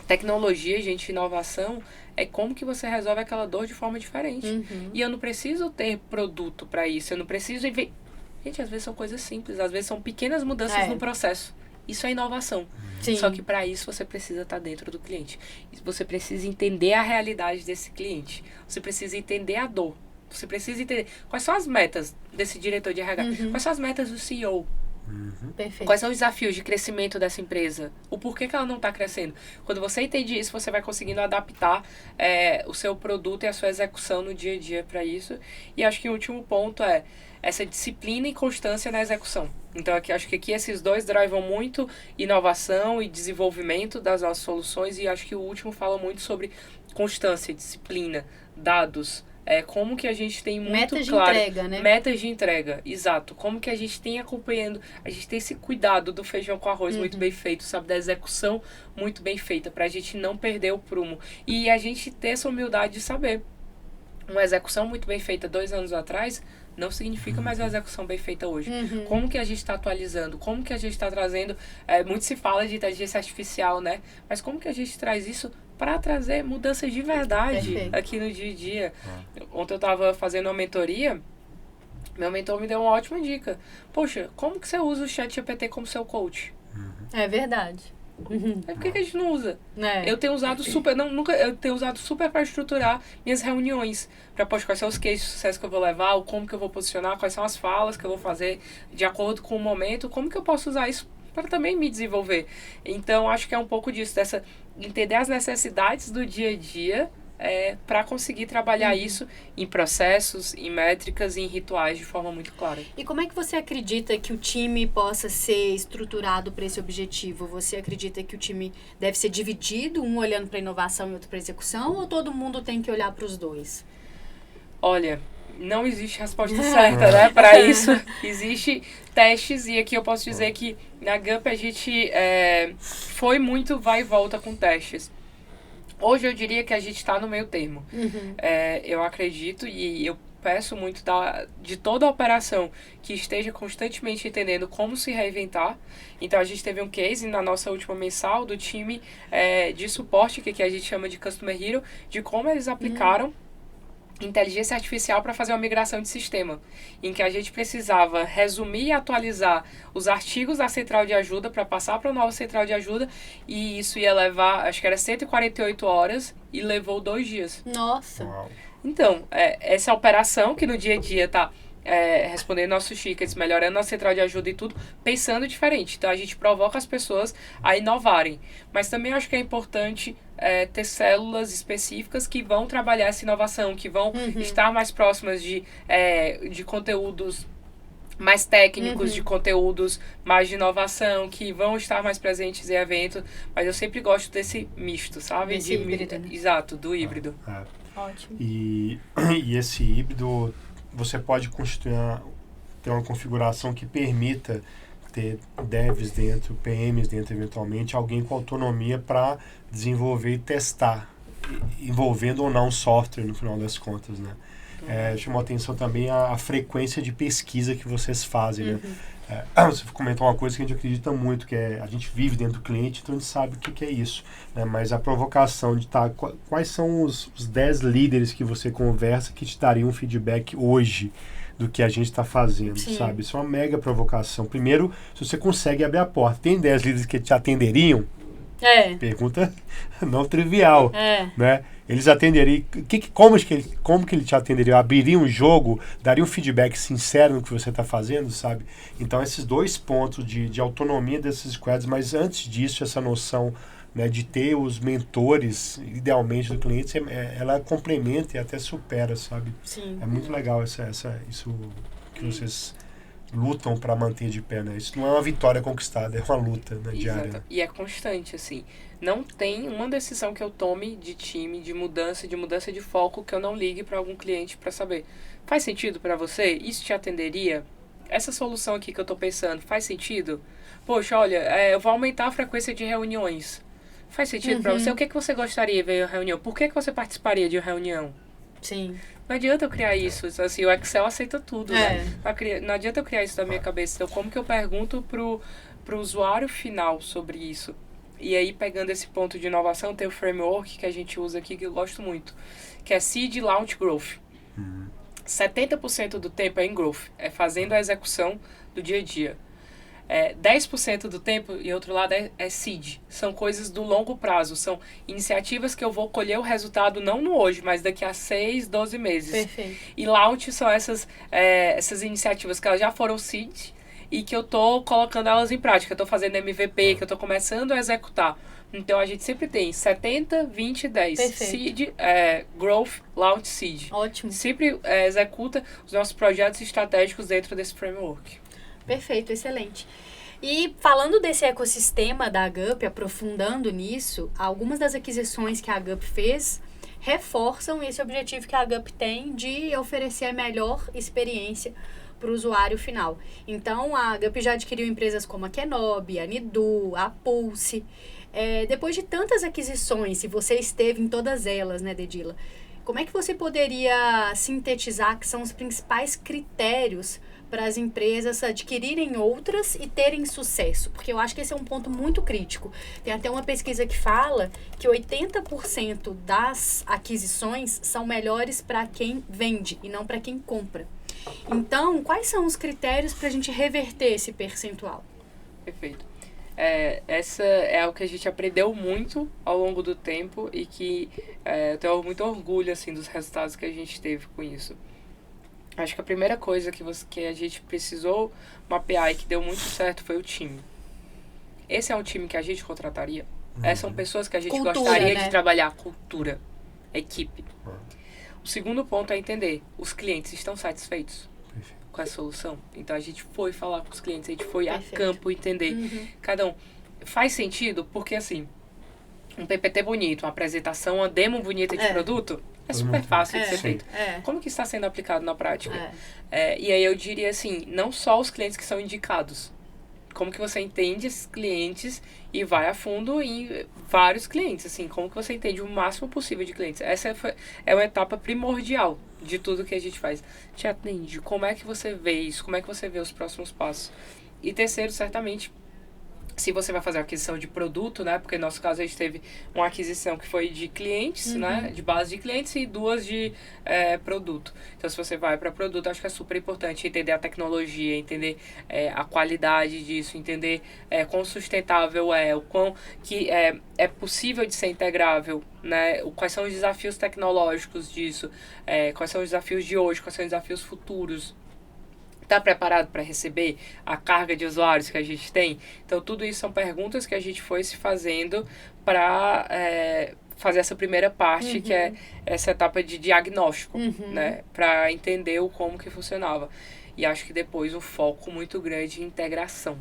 tecnologia, gente, inovação, é como que você resolve aquela dor de forma diferente. E eu não preciso ter produto para isso, eu não preciso... Gente, às vezes são coisas simples, às vezes são pequenas mudanças no processo. Isso é inovação. Sim. Só que para isso você precisa estar dentro do cliente. Você precisa entender a realidade desse cliente. Você precisa entender a dor. Você precisa entender quais são as metas desse diretor de RH. Quais são as metas do CEO. Perfeito. Quais são os desafios de crescimento dessa empresa? O porquê que ela não está crescendo? Quando você entende isso, você vai conseguindo adaptar o seu produto e a sua execução no dia a dia para isso. E acho que o último ponto é essa disciplina e constância na execução. Então, acho que aqui esses dois drivam muito inovação e desenvolvimento das nossas soluções. E acho que o último fala muito sobre constância, disciplina, dados. Como que a gente tem muito metas claro... de entrega, né? Metas de entrega, exato. Como que a gente tem acompanhando... A gente tem esse cuidado do feijão com arroz muito bem feito, sabe? Da execução muito bem feita, pra gente não perder o prumo. E a gente ter essa humildade de saber. Uma execução muito bem feita 2 anos atrás não significa mais uma execução bem feita hoje. Como que a gente está atualizando? Como que a gente está trazendo... muito se fala de inteligência artificial, né? Mas como que a gente traz isso para trazer mudanças de verdade aqui no dia a dia? Ontem eu estava fazendo uma mentoria, meu mentor me deu uma ótima dica. Poxa, como que você usa o ChatGPT como seu coach? É verdade. Por que a gente não usa? É. Eu tenho usado super para estruturar minhas reuniões. Para quais são os cases de sucesso que eu vou levar, o como que eu vou posicionar, quais são as falas que eu vou fazer de acordo com o momento, como que eu posso usar isso para também me desenvolver. Então, acho que é um pouco disso, entender as necessidades do dia a dia para conseguir trabalhar isso em processos, em métricas e em rituais de forma muito clara. E como é que você acredita que o time possa ser estruturado para esse objetivo? Você acredita que o time deve ser dividido, um olhando para inovação e outro para execução, ou todo mundo tem que olhar para os dois? Olha, não existe resposta certa, né? Para isso, existe testes, e aqui eu posso dizer que na GUP a gente foi muito vai e volta com testes. Hoje eu diria que a gente está no meio termo. Eu acredito e eu peço muito de toda a operação que esteja constantemente entendendo como se reinventar. Então, a gente teve um case na nossa última mensal do time de suporte, que a gente chama de Customer Hero, de como eles aplicaram inteligência artificial para fazer uma migração de sistema, em que a gente precisava resumir e atualizar os artigos da central de ajuda para passar para a nova central de ajuda, e isso ia levar, acho que era 148 horas, e levou 2 dias. Nossa! Uau. Então, essa operação que no dia a dia está respondendo nossos tickets, melhorando a central de ajuda e tudo, pensando diferente. Então, a gente provoca as pessoas a inovarem. Mas também acho que é importante ter células específicas que vão trabalhar essa inovação, que vão estar mais próximas de conteúdos mais técnicos, de conteúdos mais de inovação, que vão estar mais presentes em eventos. Mas eu sempre gosto desse misto, sabe? Desse híbrido, né? Exato, do híbrido. Ótimo. E esse híbrido, você pode ter uma configuração que permita ter devs dentro, PMs dentro, eventualmente, alguém com autonomia para desenvolver e testar, envolvendo ou não software no final das contas, né? Chamou a atenção também a frequência de pesquisa que vocês fazem, né? Você comentou uma coisa que a gente acredita muito, que a gente vive dentro do cliente, então a gente sabe o que é isso, né? Mas a provocação de quais são os 10 líderes que você conversa que te dariam um feedback hoje do que a gente está fazendo, sabe? Isso é uma mega provocação. Primeiro, se você consegue abrir a porta. Tem 10 líderes que te atenderiam? Pergunta não trivial, né? Eles atenderiam, como que ele te atenderia? Abriria um jogo, daria um feedback sincero no que você está fazendo, sabe? Então, esses dois pontos de autonomia desses squads, mas antes disso, essa noção, né, de ter os mentores, idealmente, do cliente, ela complementa e até supera, sabe? Sim. É muito legal isso que vocês lutam para manter de pé, né? Isso não é uma vitória conquistada, é uma luta, né, diária. Né? E é constante, assim. Não tem uma decisão que eu tome de time, de mudança de foco, que eu não ligue para algum cliente para saber. Faz sentido para você? Isso te atenderia? Essa solução aqui que eu estou pensando, faz sentido? Poxa, olha, eu vou aumentar a frequência de reuniões. Faz sentido para você? O que você gostaria de ver em reunião? Por que você participaria de uma reunião? Sim. Não adianta eu criar isso, assim, o Excel aceita tudo, né? Não adianta eu criar isso da minha cabeça. Então, como que eu pergunto pro usuário final sobre isso? E aí, pegando esse ponto de inovação, tem o framework que a gente usa aqui, que eu gosto muito, que é Seed, Launch, Growth. 70% do tempo é em Growth, é fazendo a execução do dia a dia. 10% do tempo, e outro lado, é seed. São coisas do longo prazo. São iniciativas que eu vou colher o resultado não no hoje, mas daqui a 6, 12 meses. Perfeito. E launch são essas iniciativas que elas já foram seed e que eu tô colocando elas em prática. Eu tô fazendo MVP, que eu tô começando a executar. Então, a gente sempre tem 70, 20, 10. Perfeito. Seed, Growth, Launch, Seed. Ótimo. Sempre executa os nossos projetos estratégicos dentro desse framework. Perfeito, excelente. E falando desse ecossistema da Gup, aprofundando nisso, algumas das aquisições que a Gup fez reforçam esse objetivo que a Gup tem de oferecer a melhor experiência para o usuário final. Então, a Gup já adquiriu empresas como a Kenobi, a Nidu, a Pulse. Depois de tantas aquisições, e você esteve em todas elas, né, Dedila? Como é que você poderia sintetizar que são os principais critérios para as empresas adquirirem outras e terem sucesso? Porque eu acho que esse é um ponto muito crítico. Tem até uma pesquisa que fala que 80% das aquisições são melhores para quem vende e não para quem compra. Então, quais são os critérios para a gente reverter esse percentual? Perfeito. Essa é algo que a gente aprendeu muito ao longo do tempo e que eu tenho muito orgulho assim, dos resultados que a gente teve com isso. Acho que a primeira coisa que a gente precisou mapear e que deu muito certo foi o time. Esse é um time que a gente contrataria? Essas são pessoas que a gente gostaria, né, de trabalhar. Cultura, equipe. O segundo ponto é entender, os clientes estão satisfeitos com a solução? Então, a gente foi falar com os clientes, a gente foi a campo entender. Cada um. Faz sentido? Porque, assim, um PPT bonito, uma apresentação, uma demo bonita de produto, é super fácil de ser feito. Como que está sendo aplicado na prática? E aí eu diria assim, não só os clientes que são indicados. Como que você entende esses clientes e vai a fundo em vários clientes, assim, como que você entende o máximo possível de clientes. Essa é uma etapa primordial de tudo que a gente faz. Te atende, como é que você vê isso, como é que você vê os próximos passos. E terceiro, certamente, se você vai fazer a aquisição de produto, né? Porque no nosso caso a gente teve uma aquisição que foi de clientes, né? De base de clientes e duas de produto. Então, se você vai para produto, acho que é super importante entender a tecnologia, entender a qualidade disso, entender quão sustentável o quão que é possível de ser integrável, né? Quais são os desafios tecnológicos disso, quais são os desafios de hoje, quais são os desafios futuros. Está preparado para receber a carga de usuários que a gente tem? Então, tudo isso são perguntas que a gente foi se fazendo para fazer essa primeira parte, que é essa etapa de diagnóstico, né? Para entender como que funcionava. E acho que depois um foco muito grande em integração.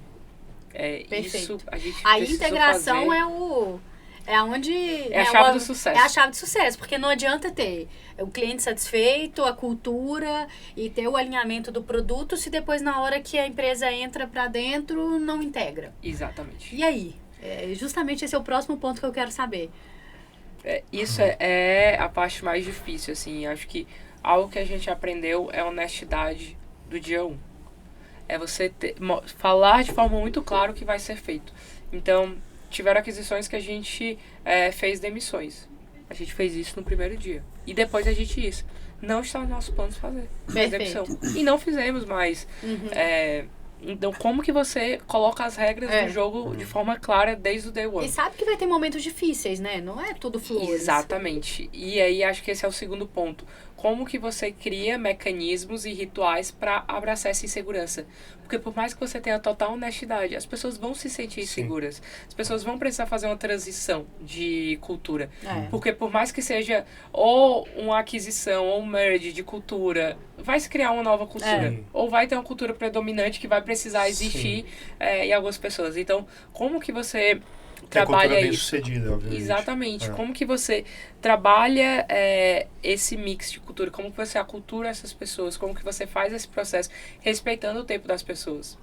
Isso a gente a integração fazer. É a chave do sucesso. É a chave do sucesso, porque não adianta ter o cliente satisfeito, a cultura e ter o alinhamento do produto se depois na hora que a empresa entra para dentro não integra. Exatamente. E aí? Justamente esse é o próximo ponto que eu quero saber. Isso é a parte mais difícil, assim. Acho que algo que a gente aprendeu é a honestidade do dia 1. É você falar de forma muito clara o que vai ser feito. Então, tiveram aquisições que a gente fez demissões. A gente fez isso no primeiro dia. E depois a gente não está nos nossos planos fazer demissão. E não fizemos mais. Então, como que você coloca as regras do jogo de forma clara desde o day one? E sabe que vai ter momentos difíceis, né? Não é tudo flores. Exatamente. E aí, acho que esse é o segundo ponto. Como que você cria mecanismos e rituais para abraçar essa insegurança? Porque por mais que você tenha total honestidade, as pessoas vão se sentir inseguras. As pessoas vão precisar fazer uma transição de cultura. Porque por mais que seja ou uma aquisição ou um merge de cultura, vai se criar uma nova cultura. Ou vai ter uma cultura predominante que vai precisar existir em algumas pessoas. Então, como que você trabalha bem isso? Sucedida, obviamente. Exatamente. Como que você trabalha esse mix de cultura? Como que você acultura essas pessoas? Como que você faz esse processo respeitando o tempo das pessoas?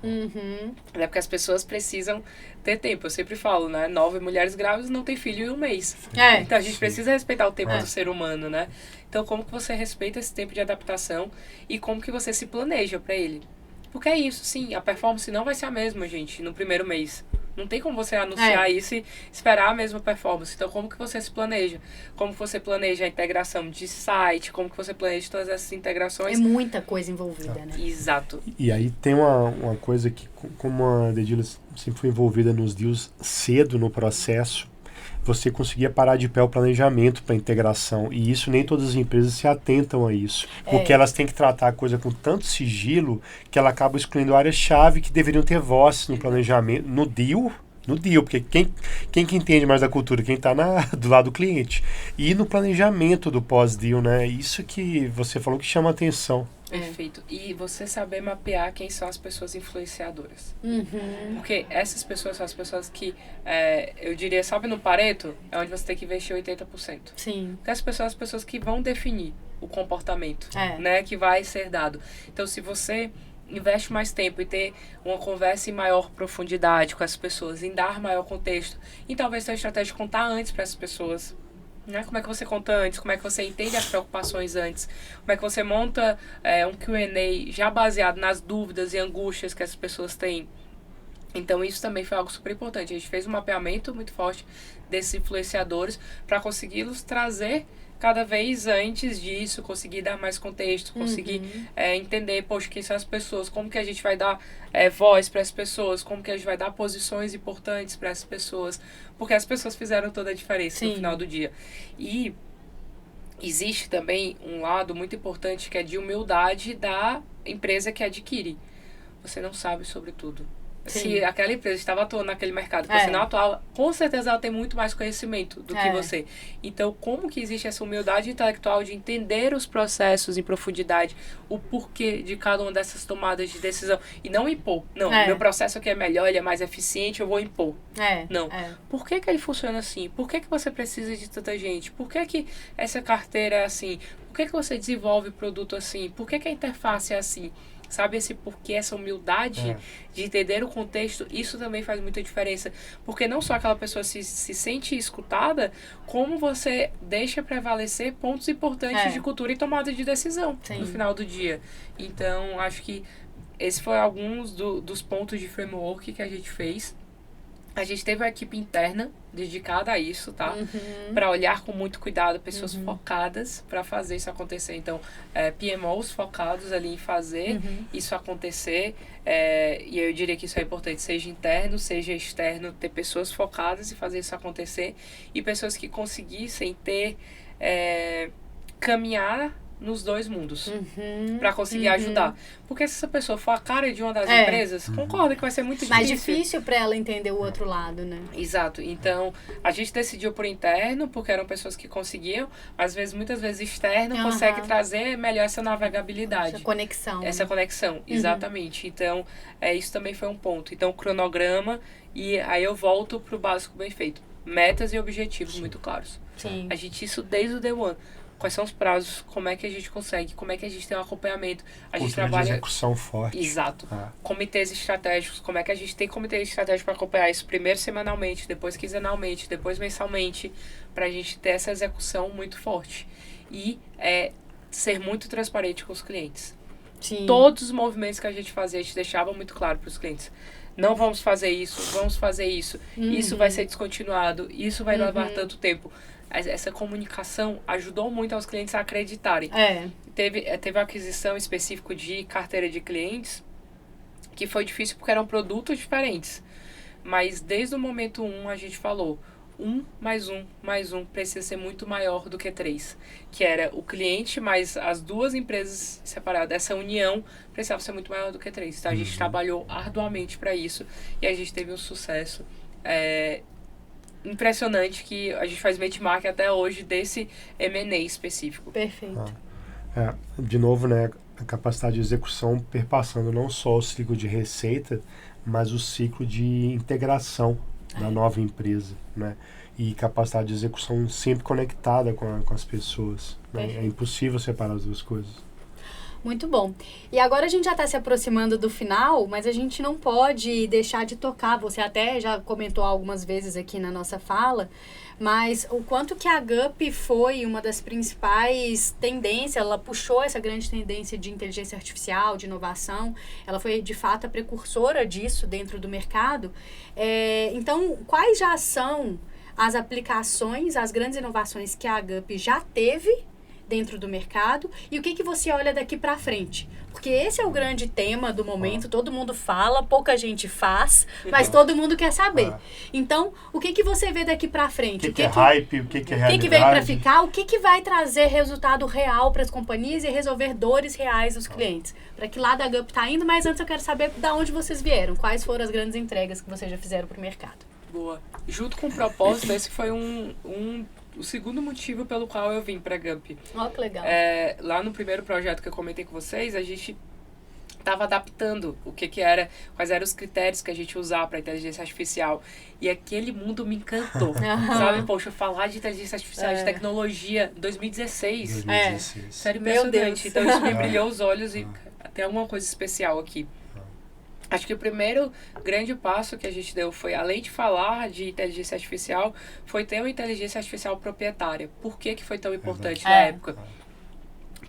É porque as pessoas precisam ter tempo. Eu sempre falo, né? 9 mulheres grávidas não têm filho em um mês. Então a gente precisa respeitar o tempo do ser humano, né? Então como que você respeita esse tempo de adaptação e como que você se planeja para ele? Porque é isso, sim, a performance não vai ser a mesma, gente, no primeiro mês. Não tem como você anunciar isso e esperar a mesma performance. Então, como que você se planeja? Como que você planeja a integração de site? Como que você planeja todas essas integrações? É muita coisa envolvida, né? Exato. E aí tem uma coisa que, como a Dedila sempre foi envolvida nos deals cedo no processo, você conseguia parar de pé o planejamento para integração. E isso nem todas as empresas se atentam a isso. Porque elas têm que tratar a coisa com tanto sigilo que ela acaba excluindo áreas-chave que deveriam ter voz no planejamento, no deal, porque quem que entende mais da cultura? Quem está do lado do cliente. E no planejamento do pós-deal, né? Isso que você falou que chama atenção. Perfeito. E você saber mapear quem são as pessoas influenciadoras. Porque essas pessoas são as pessoas que, eu diria, sabe no Pareto? É onde você tem que investir 80%. Sim. Porque essas pessoas são as pessoas que vão definir o comportamento, né? Que vai ser dado. Então, se você investe mais tempo em ter uma conversa em maior profundidade com as pessoas, em dar maior contexto, e talvez ter a estratégia de contar antes para essas pessoas, né? Como é que você conta antes, como é que você entende as preocupações antes, como é que você monta um Q&A já baseado nas dúvidas e angústias que as pessoas têm. Então isso também foi algo super importante. A gente fez um mapeamento muito forte desses influenciadores para consegui-los trazer cada vez antes disso, conseguir dar mais contexto, conseguir entender, poxa, quem são as pessoas, como que a gente vai dar voz para as pessoas, como que a gente vai dar posições importantes para as pessoas, porque as pessoas fizeram toda a diferença no final do dia. E existe também um lado muito importante que é de humildade da empresa que adquire. Você não sabe sobre tudo. Se aquela empresa estava atuando naquele mercado que você não atuava, com certeza ela tem muito mais conhecimento do que você. Então, como que existe essa humildade intelectual de entender os processos em profundidade, o porquê de cada uma dessas tomadas de decisão, e não impor. Não, meu processo aqui é melhor, ele é mais eficiente, eu vou impor. Não. Por que ele funciona assim? Por que você precisa de tanta gente? Por que essa carteira é assim? Por que você desenvolve produto assim? Por que a interface é assim? Sabe, esse porquê, essa humildade de entender o contexto, isso também faz muita diferença. Porque não só aquela pessoa se sente escutada, como você deixa prevalecer pontos importantes de cultura e tomada de decisão no final do dia. Então, acho que esse foi alguns dos pontos de framework que a gente fez. A gente teve uma equipe interna dedicada a isso, tá? Para olhar com muito cuidado, pessoas focadas para fazer isso acontecer. Então, PMOs focados ali em fazer isso acontecer. E eu diria que isso é importante, seja interno, seja externo, ter pessoas focadas e fazer isso acontecer. E pessoas que conseguissem ter, caminhar nos dois mundos para conseguir ajudar. Porque se essa pessoa for a cara de uma das empresas, concorda que vai ser muito difícil. Mais difícil para ela entender o outro lado, né? Exato. Então, a gente decidiu por interno, porque eram pessoas que conseguiam, às vezes, muitas vezes externo, consegue trazer melhor essa navegabilidade. Essa conexão. Essa conexão, exatamente. Então, isso também foi um ponto. Então, cronograma, e aí eu volto pro básico bem feito. Metas e objetivos muito claros. Sim. A gente, isso desde o day one. Quais são os prazos, como é que a gente consegue, como é que a gente tem um acompanhamento. A gente trabalha... de execução forte. Exato. Comitês estratégicos, como é que a gente tem comitês estratégicos para acompanhar isso primeiro semanalmente, depois quinzenalmente, depois mensalmente, para a gente ter essa execução muito forte. E ser muito transparente com os clientes. Sim. Todos os movimentos que a gente fazia, a gente deixava muito claro para os clientes. Não vamos fazer isso, vamos fazer isso. Isso vai ser descontinuado, isso vai levar tanto tempo. Essa comunicação ajudou muito aos clientes a acreditarem. Teve uma aquisição específica de carteira de clientes que foi difícil porque eram produtos diferentes. Mas desde o momento 1 a gente falou, 1 mais 1 mais 1 precisa ser muito maior do que 3. Que era o cliente mais as duas empresas separadas. Essa união precisava ser muito maior do que 3. Então a gente trabalhou arduamente para isso e a gente teve um sucesso impressionante que a gente faz benchmark até hoje desse M&A específico. Perfeito. De novo, né, a capacidade de execução perpassando não só o ciclo de receita, mas o ciclo de integração da nova empresa, né? E capacidade de execução sempre conectada com as pessoas, né? É impossível separar as duas coisas. Muito bom. E agora a gente já está se aproximando do final, mas a gente não pode deixar de tocar. Você até já comentou algumas vezes aqui na nossa fala, mas o quanto que a GUP foi uma das principais tendências, ela puxou essa grande tendência de inteligência artificial, de inovação, ela foi de fato a precursora disso dentro do mercado. Então, quais já são as aplicações, as grandes inovações que a GUP já teve dentro do mercado e o que você olha daqui para frente? Porque esse é o grande tema do momento, todo mundo fala, pouca gente faz, mas todo mundo quer saber. Então, o que você vê daqui para frente? O que é hype, o que é realidade? O que veio para ficar, o que vai trazer resultado real para as companhias e resolver dores reais dos clientes? Para que lado a GUP está indo, mas antes eu quero saber de onde vocês vieram, quais foram as grandes entregas que vocês já fizeram para o mercado. Boa. Junto com o propósito, esse foi o segundo motivo pelo qual eu vim para a GUP. Ó, que legal. Lá no primeiro projeto que eu comentei com vocês, a gente estava adaptando quais eram os critérios que a gente usava para inteligência artificial. E aquele mundo me encantou. Sabe, poxa, falar de inteligência artificial, de tecnologia, 2016. Sério, impressionante. Então isso me brilhou os olhos e tem alguma coisa especial aqui. Acho que o primeiro grande passo que a gente deu foi, além de falar de inteligência artificial, foi ter uma inteligência artificial proprietária. Por que foi tão importante na época?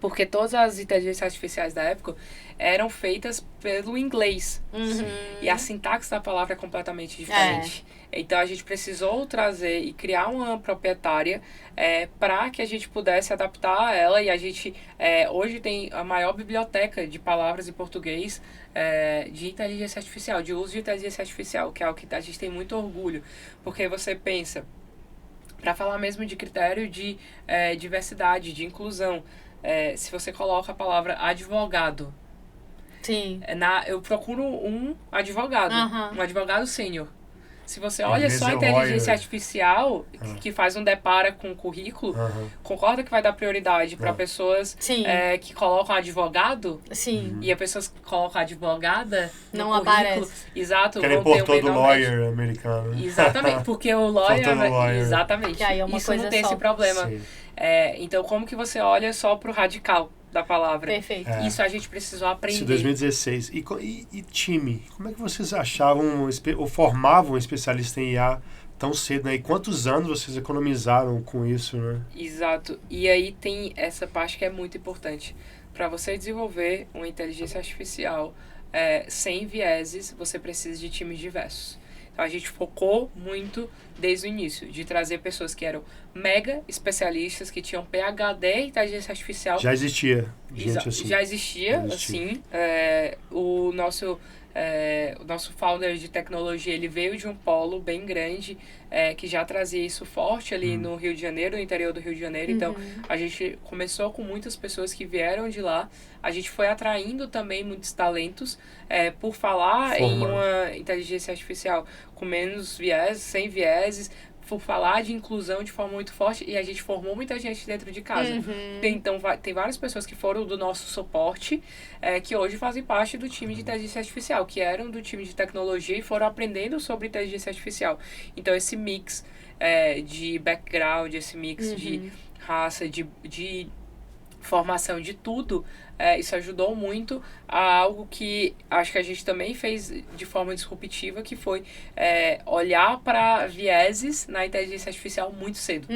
Porque todas as inteligências artificiais da época eram feitas pelo inglês. E a sintaxe da palavra é completamente diferente. Então a gente precisou trazer e criar uma proprietária para que a gente pudesse adaptar a ela. E a gente hoje tem a maior biblioteca de palavras em português de inteligência artificial, de uso de inteligência artificial, que é algo que a gente tem muito orgulho. Porque você pensa, para falar mesmo de critério de diversidade, de inclusão, se você coloca a palavra advogado, sim. Eu procuro um advogado sênior. Se você olha só a inteligência artificial, que faz um depara com o currículo, concorda que vai dar prioridade para pessoas que colocam advogado? Sim. E as pessoas que colocam advogada não no currículo, aparece. Exato, querem pôr todo lawyer americano. Exatamente, porque o lawyer... Exatamente. Que aí é uma isso coisa não tem só. esse problema. Então, como que você olha só pro radical da palavra? Perfeito. Isso a gente precisou aprender. Isso em 2016. E time? Como é que vocês achavam ou formavam um especialista em IA tão cedo, né? E quantos anos vocês economizaram com isso, né? Exato. E aí tem essa parte que é muito importante. Para você desenvolver uma inteligência artificial sem vieses, você precisa de times diversos. Então, a gente focou muito desde o início, de trazer pessoas que eram mega especialistas, que tinham PhD em inteligência artificial. Já existia gente assim. Já existia, assim. O nosso founder de tecnologia, ele veio de um polo bem grande, que já trazia isso forte ali no Rio de Janeiro, no interior do Rio de Janeiro. Então, a gente começou com muitas pessoas que vieram de lá. A gente foi atraindo também muitos talentos por falar em uma inteligência artificial com menos vieses, sem vieses, por falar de inclusão de forma muito forte, e a gente formou muita gente dentro de casa. Então, tem várias pessoas que foram do nosso suporte, que hoje fazem parte do time de inteligência artificial, que eram do time de tecnologia e foram aprendendo sobre inteligência artificial. Então, esse mix de background, esse mix de raça, de formação, de tudo, isso ajudou muito a algo que acho que a gente também fez de forma disruptiva, que foi olhar para vieses na inteligência artificial muito cedo.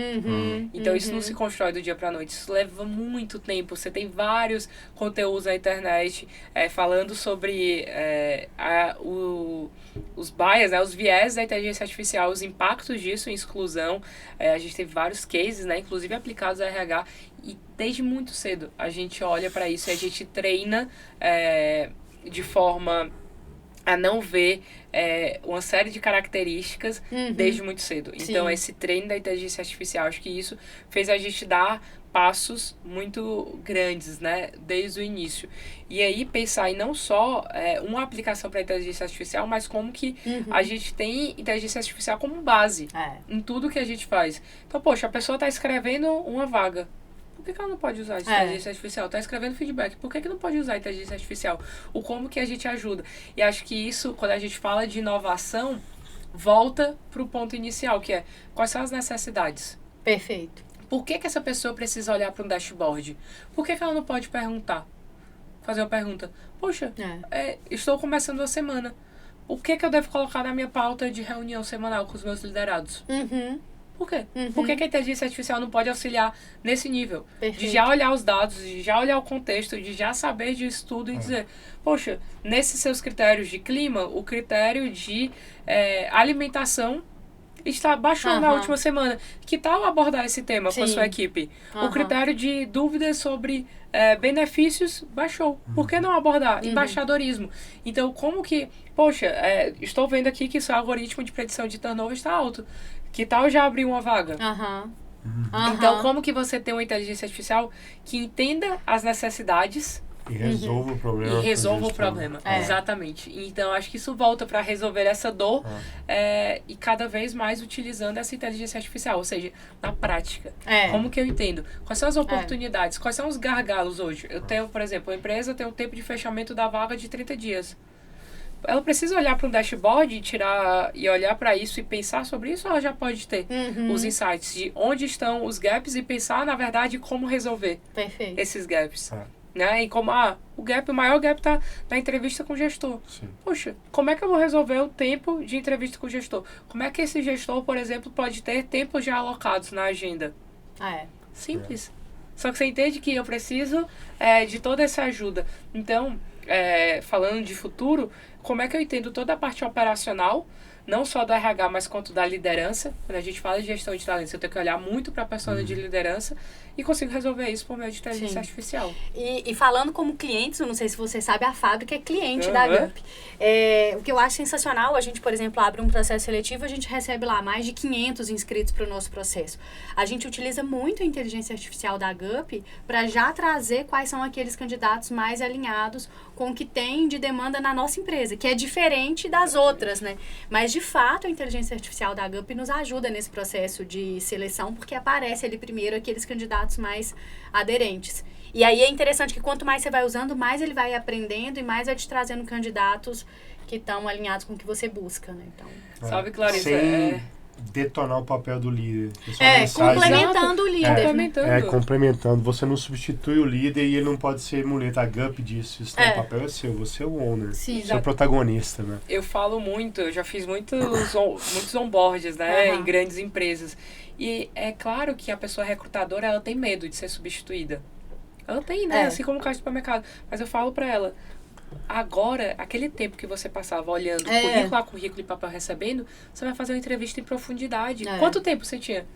Então isso não se constrói do dia para a noite, isso leva muito tempo. Você tem vários conteúdos na internet falando sobre os bias, os viés da inteligência artificial, os impactos disso em exclusão. A gente teve vários cases, inclusive aplicados a RH, e desde muito cedo a gente olha para isso e a gente treina de forma a não ver uma série de características desde muito cedo. Então, Sim. esse treino da inteligência artificial, acho que isso fez a gente dar passos muito grandes, né, desde o início. E aí, pensar em não só uma aplicação para a inteligência artificial, mas como que a gente tem inteligência artificial como base em tudo que a gente faz. Então, poxa, a pessoa está escrevendo uma vaga. Por que ela não pode usar a inteligência artificial? Está escrevendo feedback. Por que não pode usar a inteligência artificial? O como que a gente ajuda? E acho que isso, quando a gente fala de inovação, volta para o ponto inicial, que é quais são as necessidades? Perfeito. Por que essa pessoa precisa olhar para um dashboard? Por que ela não pode perguntar? Fazer uma pergunta. Poxa, estou começando a semana. O que eu devo colocar na minha pauta de reunião semanal com os meus liderados? Por quê? Por que a inteligência artificial não pode auxiliar nesse nível? Perfeito. De já olhar os dados, de já olhar o contexto, de já saber disso tudo e dizer, poxa, nesses seus critérios de clima, o critério de alimentação baixou na última semana. Que tal abordar esse tema com a sua equipe? O critério de dúvidas sobre benefícios baixou. Por que não abordar? Embaixadorismo. Então, como que... Poxa, estou vendo aqui que seu algoritmo de predição de turnover está alto. Que tal já abrir uma vaga? Então, como que você tem uma inteligência artificial que entenda as necessidades e resolva o problema. E resolva o problema, exatamente. Então, acho que isso volta para resolver essa dor e cada vez mais utilizando essa inteligência artificial, ou seja, na prática. Como que eu entendo? Quais são as oportunidades? Quais são os gargalos hoje? Eu tenho, por exemplo, a empresa tem um tempo de fechamento da vaga de 30 dias. Ela precisa olhar para um dashboard e olhar para isso e pensar sobre isso, ou ela já pode ter os insights de onde estão os gaps e pensar, na verdade, como resolver esses gaps. Né? E como o maior gap está na entrevista com o gestor. Sim. Poxa, como é que eu vou resolver o tempo de entrevista com o gestor? Como é que esse gestor, por exemplo, pode ter tempos já alocados na agenda? Simples. Só que você entende que eu preciso de toda essa ajuda. Então, falando de futuro, como é que eu entendo toda a parte operacional, não só do RH, mas quanto da liderança? Quando a gente fala de gestão de talentos, eu tenho que olhar muito para a persona de liderança e consigo resolver isso por meio de inteligência artificial. E falando como clientes, eu não sei se você sabe, a fábrica é cliente da GUP. O que eu acho sensacional, a gente, por exemplo, abre um processo seletivo, a gente recebe lá mais de 500 inscritos para o nosso processo. A gente utiliza muito a inteligência artificial da GUP para já trazer quais são aqueles candidatos mais alinhados com o que tem de demanda na nossa empresa, que é diferente das outras, né? Mas, de fato, a inteligência artificial da GUP nos ajuda nesse processo de seleção, porque aparece ali primeiro aqueles candidatos mais aderentes. E aí é interessante que quanto mais você vai usando, mais ele vai aprendendo e mais vai te trazendo candidatos que estão alinhados com o que você busca, né? Então, salve, Clarissa. Sem detonar o papel do líder. Complementando o líder. Complementando. Você não substitui o líder e ele não pode ser muleta. A GUP disso. O papel é seu. Você é o owner. Sim, você é o protagonista, né? Eu falo muito, eu já fiz muitos onboards, né? Em grandes empresas. E é claro que a pessoa recrutadora, ela tem medo de ser substituída. Ela tem, né? Assim como o caixa de supermercado. Mas eu falo pra ela, agora, aquele tempo que você passava olhando currículo a currículo e papel recebendo, você vai fazer uma entrevista em profundidade. Quanto tempo você tinha?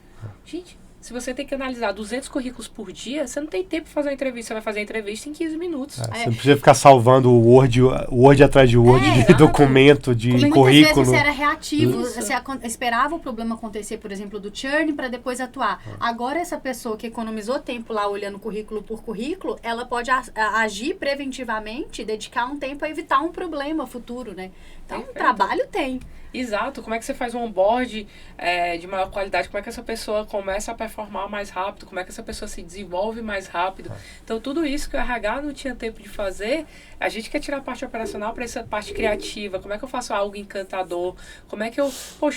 Gente, se você tem que analisar 200 currículos por dia, você não tem tempo para fazer uma entrevista. Você vai fazer a entrevista em 15 minutos. Você não precisa ficar salvando o Word atrás de Word, de documento, de currículo. Muitas vezes você era reativo, você esperava o problema acontecer, por exemplo, do churn, para depois atuar. Agora, essa pessoa que economizou tempo lá olhando currículo por currículo, ela pode agir preventivamente, dedicar um tempo a evitar um problema futuro, né? Então, trabalho tem. Exato. Como é que você faz um onboard de maior qualidade? Como é que essa pessoa começa a performar mais rápido? Como é que essa pessoa se desenvolve mais rápido? Então, tudo isso que o RH não tinha tempo de fazer, a gente quer tirar a parte operacional para essa parte criativa. Como é que eu faço algo encantador? Como é que eu,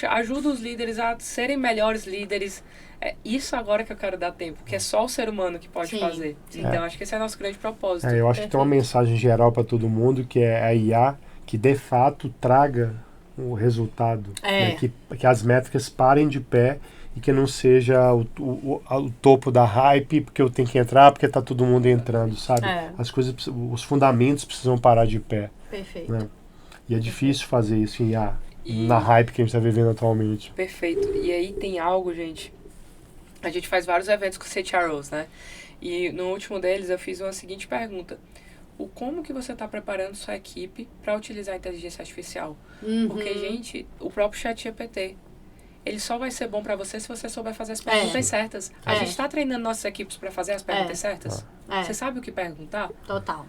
ajudo os líderes a serem melhores líderes? É isso agora que eu quero dar tempo, que é só o ser humano que pode fazer. Então, acho que esse é o nosso grande propósito. Eu acho que tem uma mensagem geral para todo mundo, que é a IA, que de fato traga o resultado, né? que as métricas parem de pé e que não seja o topo da hype, porque eu tenho que entrar, porque tá todo mundo entrando, sabe? As coisas, os fundamentos precisam parar de pé. Perfeito. Né? E é difícil fazer isso na hype que a gente está vivendo atualmente. Perfeito. E aí tem algo, gente, a gente faz vários eventos com CHROs, né? E no último deles eu fiz uma seguinte pergunta: o como que você está preparando sua equipe para utilizar a inteligência artificial. Porque, gente, o próprio ChatGPT, ele só vai ser bom para você se você souber fazer as perguntas certas. A gente está treinando nossas equipes para fazer as perguntas certas? Você sabe o que perguntar? Total.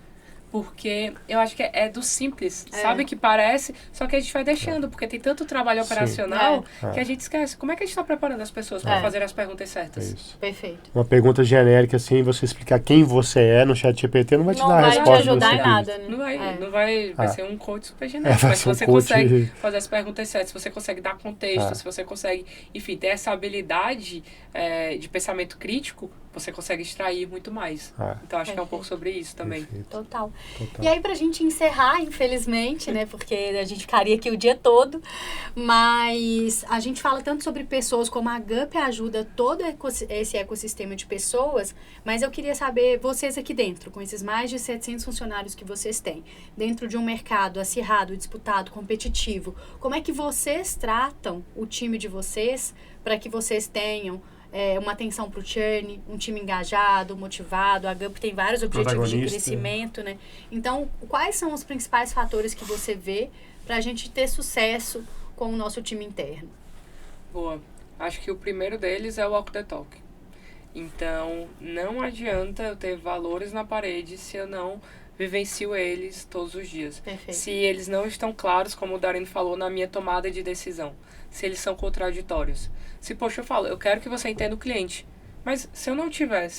Porque eu acho que é do simples, sabe? Que parece, só que a gente vai deixando, porque tem tanto trabalho operacional que a gente esquece. Como é que a gente está preparando as pessoas para fazer as perguntas certas? Isso. Perfeito. Uma pergunta genérica, assim, você explicar quem você é no ChatGPT não vai te dar a resposta. Não vai te ajudar em nada, né? Não vai, vai ser um coach super genérico, mas se você consegue fazer as perguntas certas, se você consegue dar contexto, se você consegue, enfim, ter essa habilidade de pensamento crítico, você consegue extrair muito mais. Então, acho que é um pouco sobre isso também. Total. E aí, pra gente encerrar, infelizmente, né, porque a gente ficaria aqui o dia todo, mas a gente fala tanto sobre pessoas, como a Gup ajuda todo esse ecossistema de pessoas, mas eu queria saber, vocês aqui dentro, com esses mais de 700 funcionários que vocês têm, dentro de um mercado acirrado, disputado, competitivo, como é que vocês tratam o time de vocês para que vocês tenham uma atenção para o churn, um time engajado, motivado? A Gup tem vários objetivos de crescimento, né? Então, quais são os principais fatores que você vê para a gente ter sucesso com o nosso time interno? Boa. Acho que o primeiro deles é o walk the talk. Então, não adianta eu ter valores na parede se eu não vivencio eles todos os dias. Perfeito. Se eles não estão claros, como o Darino falou, na minha tomada de decisão. Se eles são contraditórios. Se, poxa, eu falo, eu quero que você entenda o cliente. Mas se eu não tiver,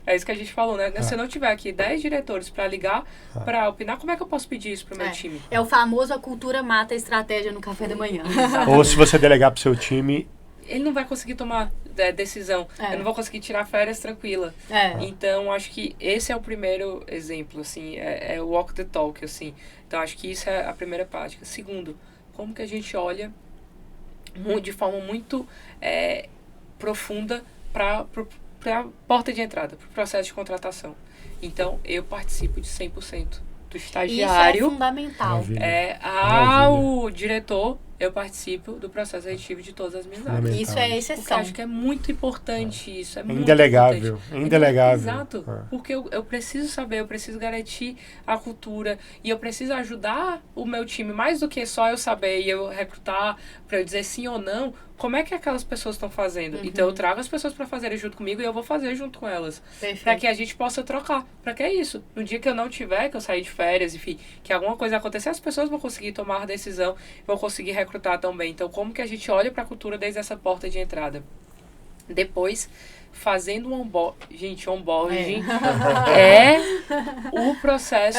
é isso que a gente falou, né? Se eu não tiver aqui 10 diretores para ligar, para opinar, como é que eu posso pedir isso para o meu time? É o famoso a cultura mata a estratégia no café da manhã. Ou se você delegar para o seu time, ele não vai conseguir tomar decisão. Eu não vou conseguir tirar férias tranquila. Então, acho que esse é o primeiro exemplo, assim, é o walk the talk, assim. Então, acho que isso é a primeira prática. Segundo, como que a gente olha de forma muito profunda para a porta de entrada, para o processo de contratação. Então, eu participo de 100% do estagiário. Isso é fundamental. Ao diretor, eu participo do processo seletivo de todas as minhas áreas. Isso é exceção. Porque eu acho que é muito importante isso. É muito indelegável. importante. Indelegável. Exato. Porque eu preciso saber, eu preciso garantir a cultura e eu preciso ajudar o meu time, mais do que só eu saber e eu recrutar para eu dizer sim ou não, como é que aquelas pessoas estão fazendo. Então eu trago as pessoas para fazerem junto comigo e eu vou fazer junto com elas. Para que a gente possa trocar. Para que é isso? No dia que eu não tiver, que eu sair de férias, enfim, que alguma coisa acontecer, as pessoas vão conseguir tomar decisão, vão conseguir recrutar também. Então, como que a gente olha para a cultura desde essa porta de entrada? Depois, fazendo um onboarding. Gente, onboarding é o processo.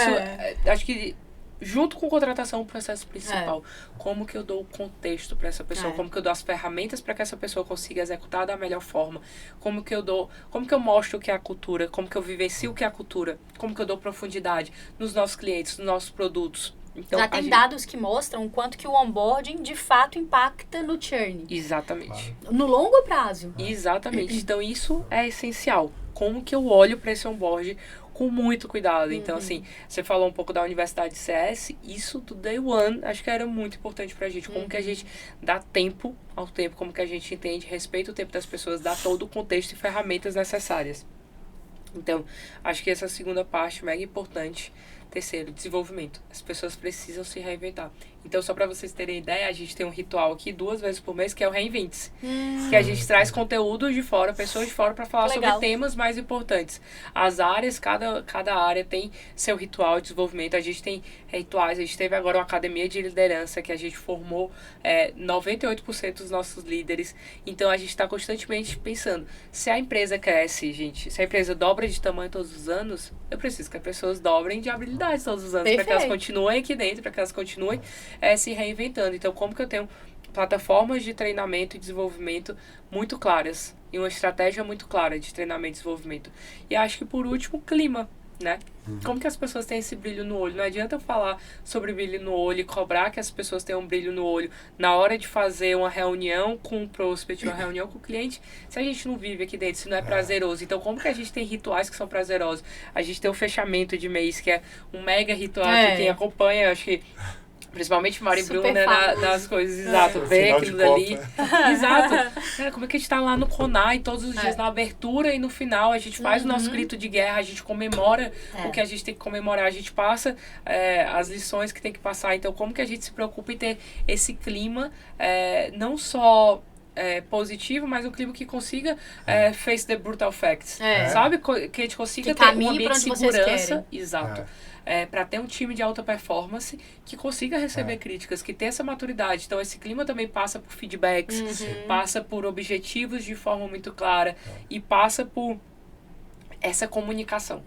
Acho que junto com contratação, o processo principal. Como que eu dou o contexto para essa pessoa? Como que eu dou as ferramentas para que essa pessoa consiga executar da melhor forma? Como que eu mostro o que é a cultura? Como que eu vivencio o que é a cultura? Como que eu dou profundidade nos nossos clientes, nos nossos produtos? Então, já tem dados que mostram o quanto que o onboarding de fato impacta no churn. Exatamente. No longo prazo. Exatamente. Então, isso é essencial. Como que eu olho para esse onboarding com muito cuidado. Então, assim, você falou um pouco da Universidade de CS, isso do Day One, acho que era muito importante pra gente. Como que a gente dá tempo ao tempo, como que a gente entende, respeita o tempo das pessoas, dá todo o contexto e ferramentas necessárias. Então, acho que essa segunda parte é mega importante. Terceiro, desenvolvimento. As pessoas precisam se reinventar. Então, só para vocês terem ideia, a gente tem um ritual aqui 2 vezes por mês, que é o Reinvente-se. Que a gente traz conteúdo de fora, pessoas de fora, para falar sobre temas mais importantes. As áreas, cada área tem seu ritual de desenvolvimento. A gente tem rituais, a gente teve agora uma academia de liderança, que a gente formou 98% dos nossos líderes. Então, a gente está constantemente pensando, se a empresa cresce, gente, se a empresa dobra de tamanho todos os anos, eu preciso que as pessoas dobrem de habilidades todos os anos, para que elas continuem aqui dentro, para que elas continuem se reinventando. Então, como que eu tenho plataformas de treinamento e desenvolvimento muito claras e uma estratégia muito clara de treinamento e desenvolvimento? E acho que, por último, clima, né? Como que as pessoas têm esse brilho no olho? Não adianta eu falar sobre brilho no olho e cobrar que as pessoas tenham um brilho no olho na hora de fazer uma reunião com o prospect, uma reunião com o cliente, se a gente não vive aqui dentro, se não é prazeroso. Então, como que a gente tem rituais que são prazerosos? A gente tem o fechamento de mês, que é um mega ritual que quem acompanha, acho que Principalmente Mari Super Brunner das coisas, exato, ver Final de aquilo dali. Copa. Exato. Cara, como é que a gente tá lá no CONAI todos os dias, na abertura e no final, a gente faz o nosso grito de guerra, a gente comemora o que a gente tem que comemorar, a gente passa as lições que tem que passar. Então, como que a gente se preocupa em ter esse clima, não só positivo, mas um clima que consiga face the brutal facts, sabe? Que a gente consiga ter um ambiente de segurança. Exato. Para ter um time de alta performance que consiga receber críticas, que tenha essa maturidade. Então, esse clima também passa por feedbacks, passa por objetivos de forma muito clara e passa por essa comunicação.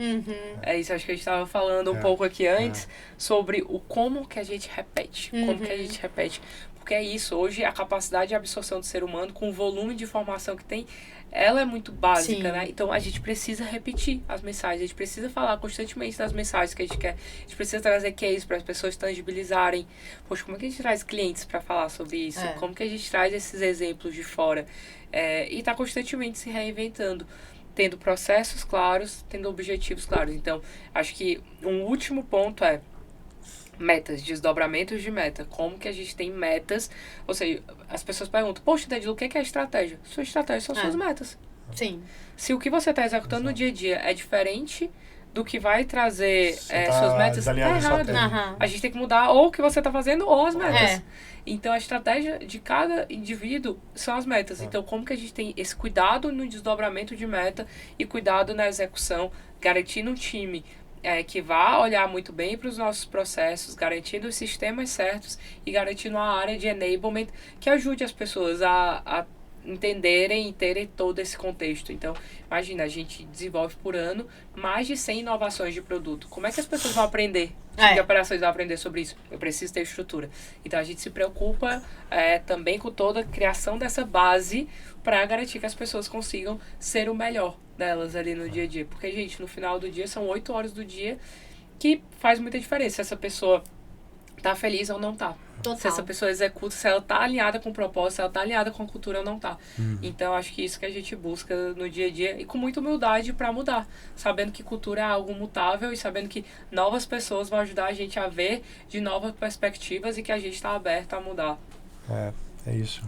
É isso, acho que a gente estava falando um pouco aqui antes sobre o como que a gente repete. Como que a gente repete. Porque é isso, hoje a capacidade de absorção do ser humano, com o volume de informação que tem, ela é muito básica, né? Então a gente precisa repetir as mensagens, a gente precisa falar constantemente das mensagens que a gente quer, a gente precisa trazer cases para as pessoas tangibilizarem. Poxa, como é que a gente traz clientes para falar sobre isso? Como que a gente traz esses exemplos de fora? E está constantemente se reinventando, tendo processos claros, tendo objetivos claros. Então, acho que um último ponto é metas, desdobramentos de meta. Como que a gente tem metas? Ou seja, as pessoas perguntam, poxa, Dedila, o que é estratégia? Sua estratégia são suas metas. Sim. Se o que você está executando no dia a dia é diferente do que vai trazer suas metas, tá errado. A gente tem que mudar ou o que você está fazendo ou as metas. Então, a estratégia de cada indivíduo são as metas. Então, como que a gente tem esse cuidado no desdobramento de meta e cuidado na execução, garantindo um time que vá olhar muito bem para os nossos processos, garantindo os sistemas certos e garantindo uma área de enablement que ajude as pessoas a entenderem e terem todo esse contexto. Então, imagina, a gente desenvolve por ano mais de 100 inovações de produto. Como é que as pessoas vão aprender? O time de operações vai aprender sobre isso? Eu preciso ter estrutura. Então, a gente se preocupa também com toda a criação dessa base para garantir que as pessoas consigam ser o melhor delas ali no dia a dia. Porque, gente, no final do dia, são 8 horas do dia que faz muita diferença se essa pessoa tá feliz ou não tá. Total. Se essa pessoa executa, se ela tá alinhada com o propósito, se ela tá alinhada com a cultura ou não tá. Então, acho que isso que a gente busca no dia a dia e com muita humildade para mudar. Sabendo que cultura é algo mutável e sabendo que novas pessoas vão ajudar a gente a ver de novas perspectivas e que a gente está aberto a mudar. É isso.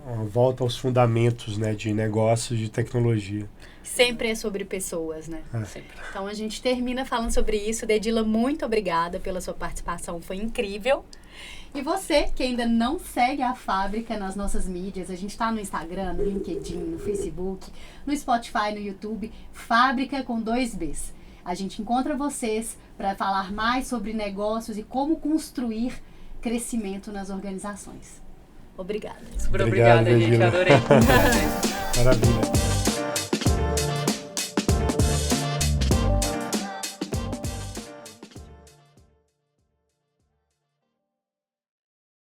Uma volta aos fundamentos, né, de negócios, de tecnologia. Sempre é sobre pessoas, né? Sempre. Então, a gente termina falando sobre isso. Dedila, muito obrigada pela sua participação. Foi incrível. E você, que ainda não segue a Fábrica nas nossas mídias, a gente está no Instagram, no LinkedIn, no Facebook, no Spotify, no YouTube, Fábrica com 2 Bs. A gente encontra vocês para falar mais sobre negócios e como construir crescimento nas organizações. Obrigada. Super obrigada, gente. Dedila. Adorei. Maravilha.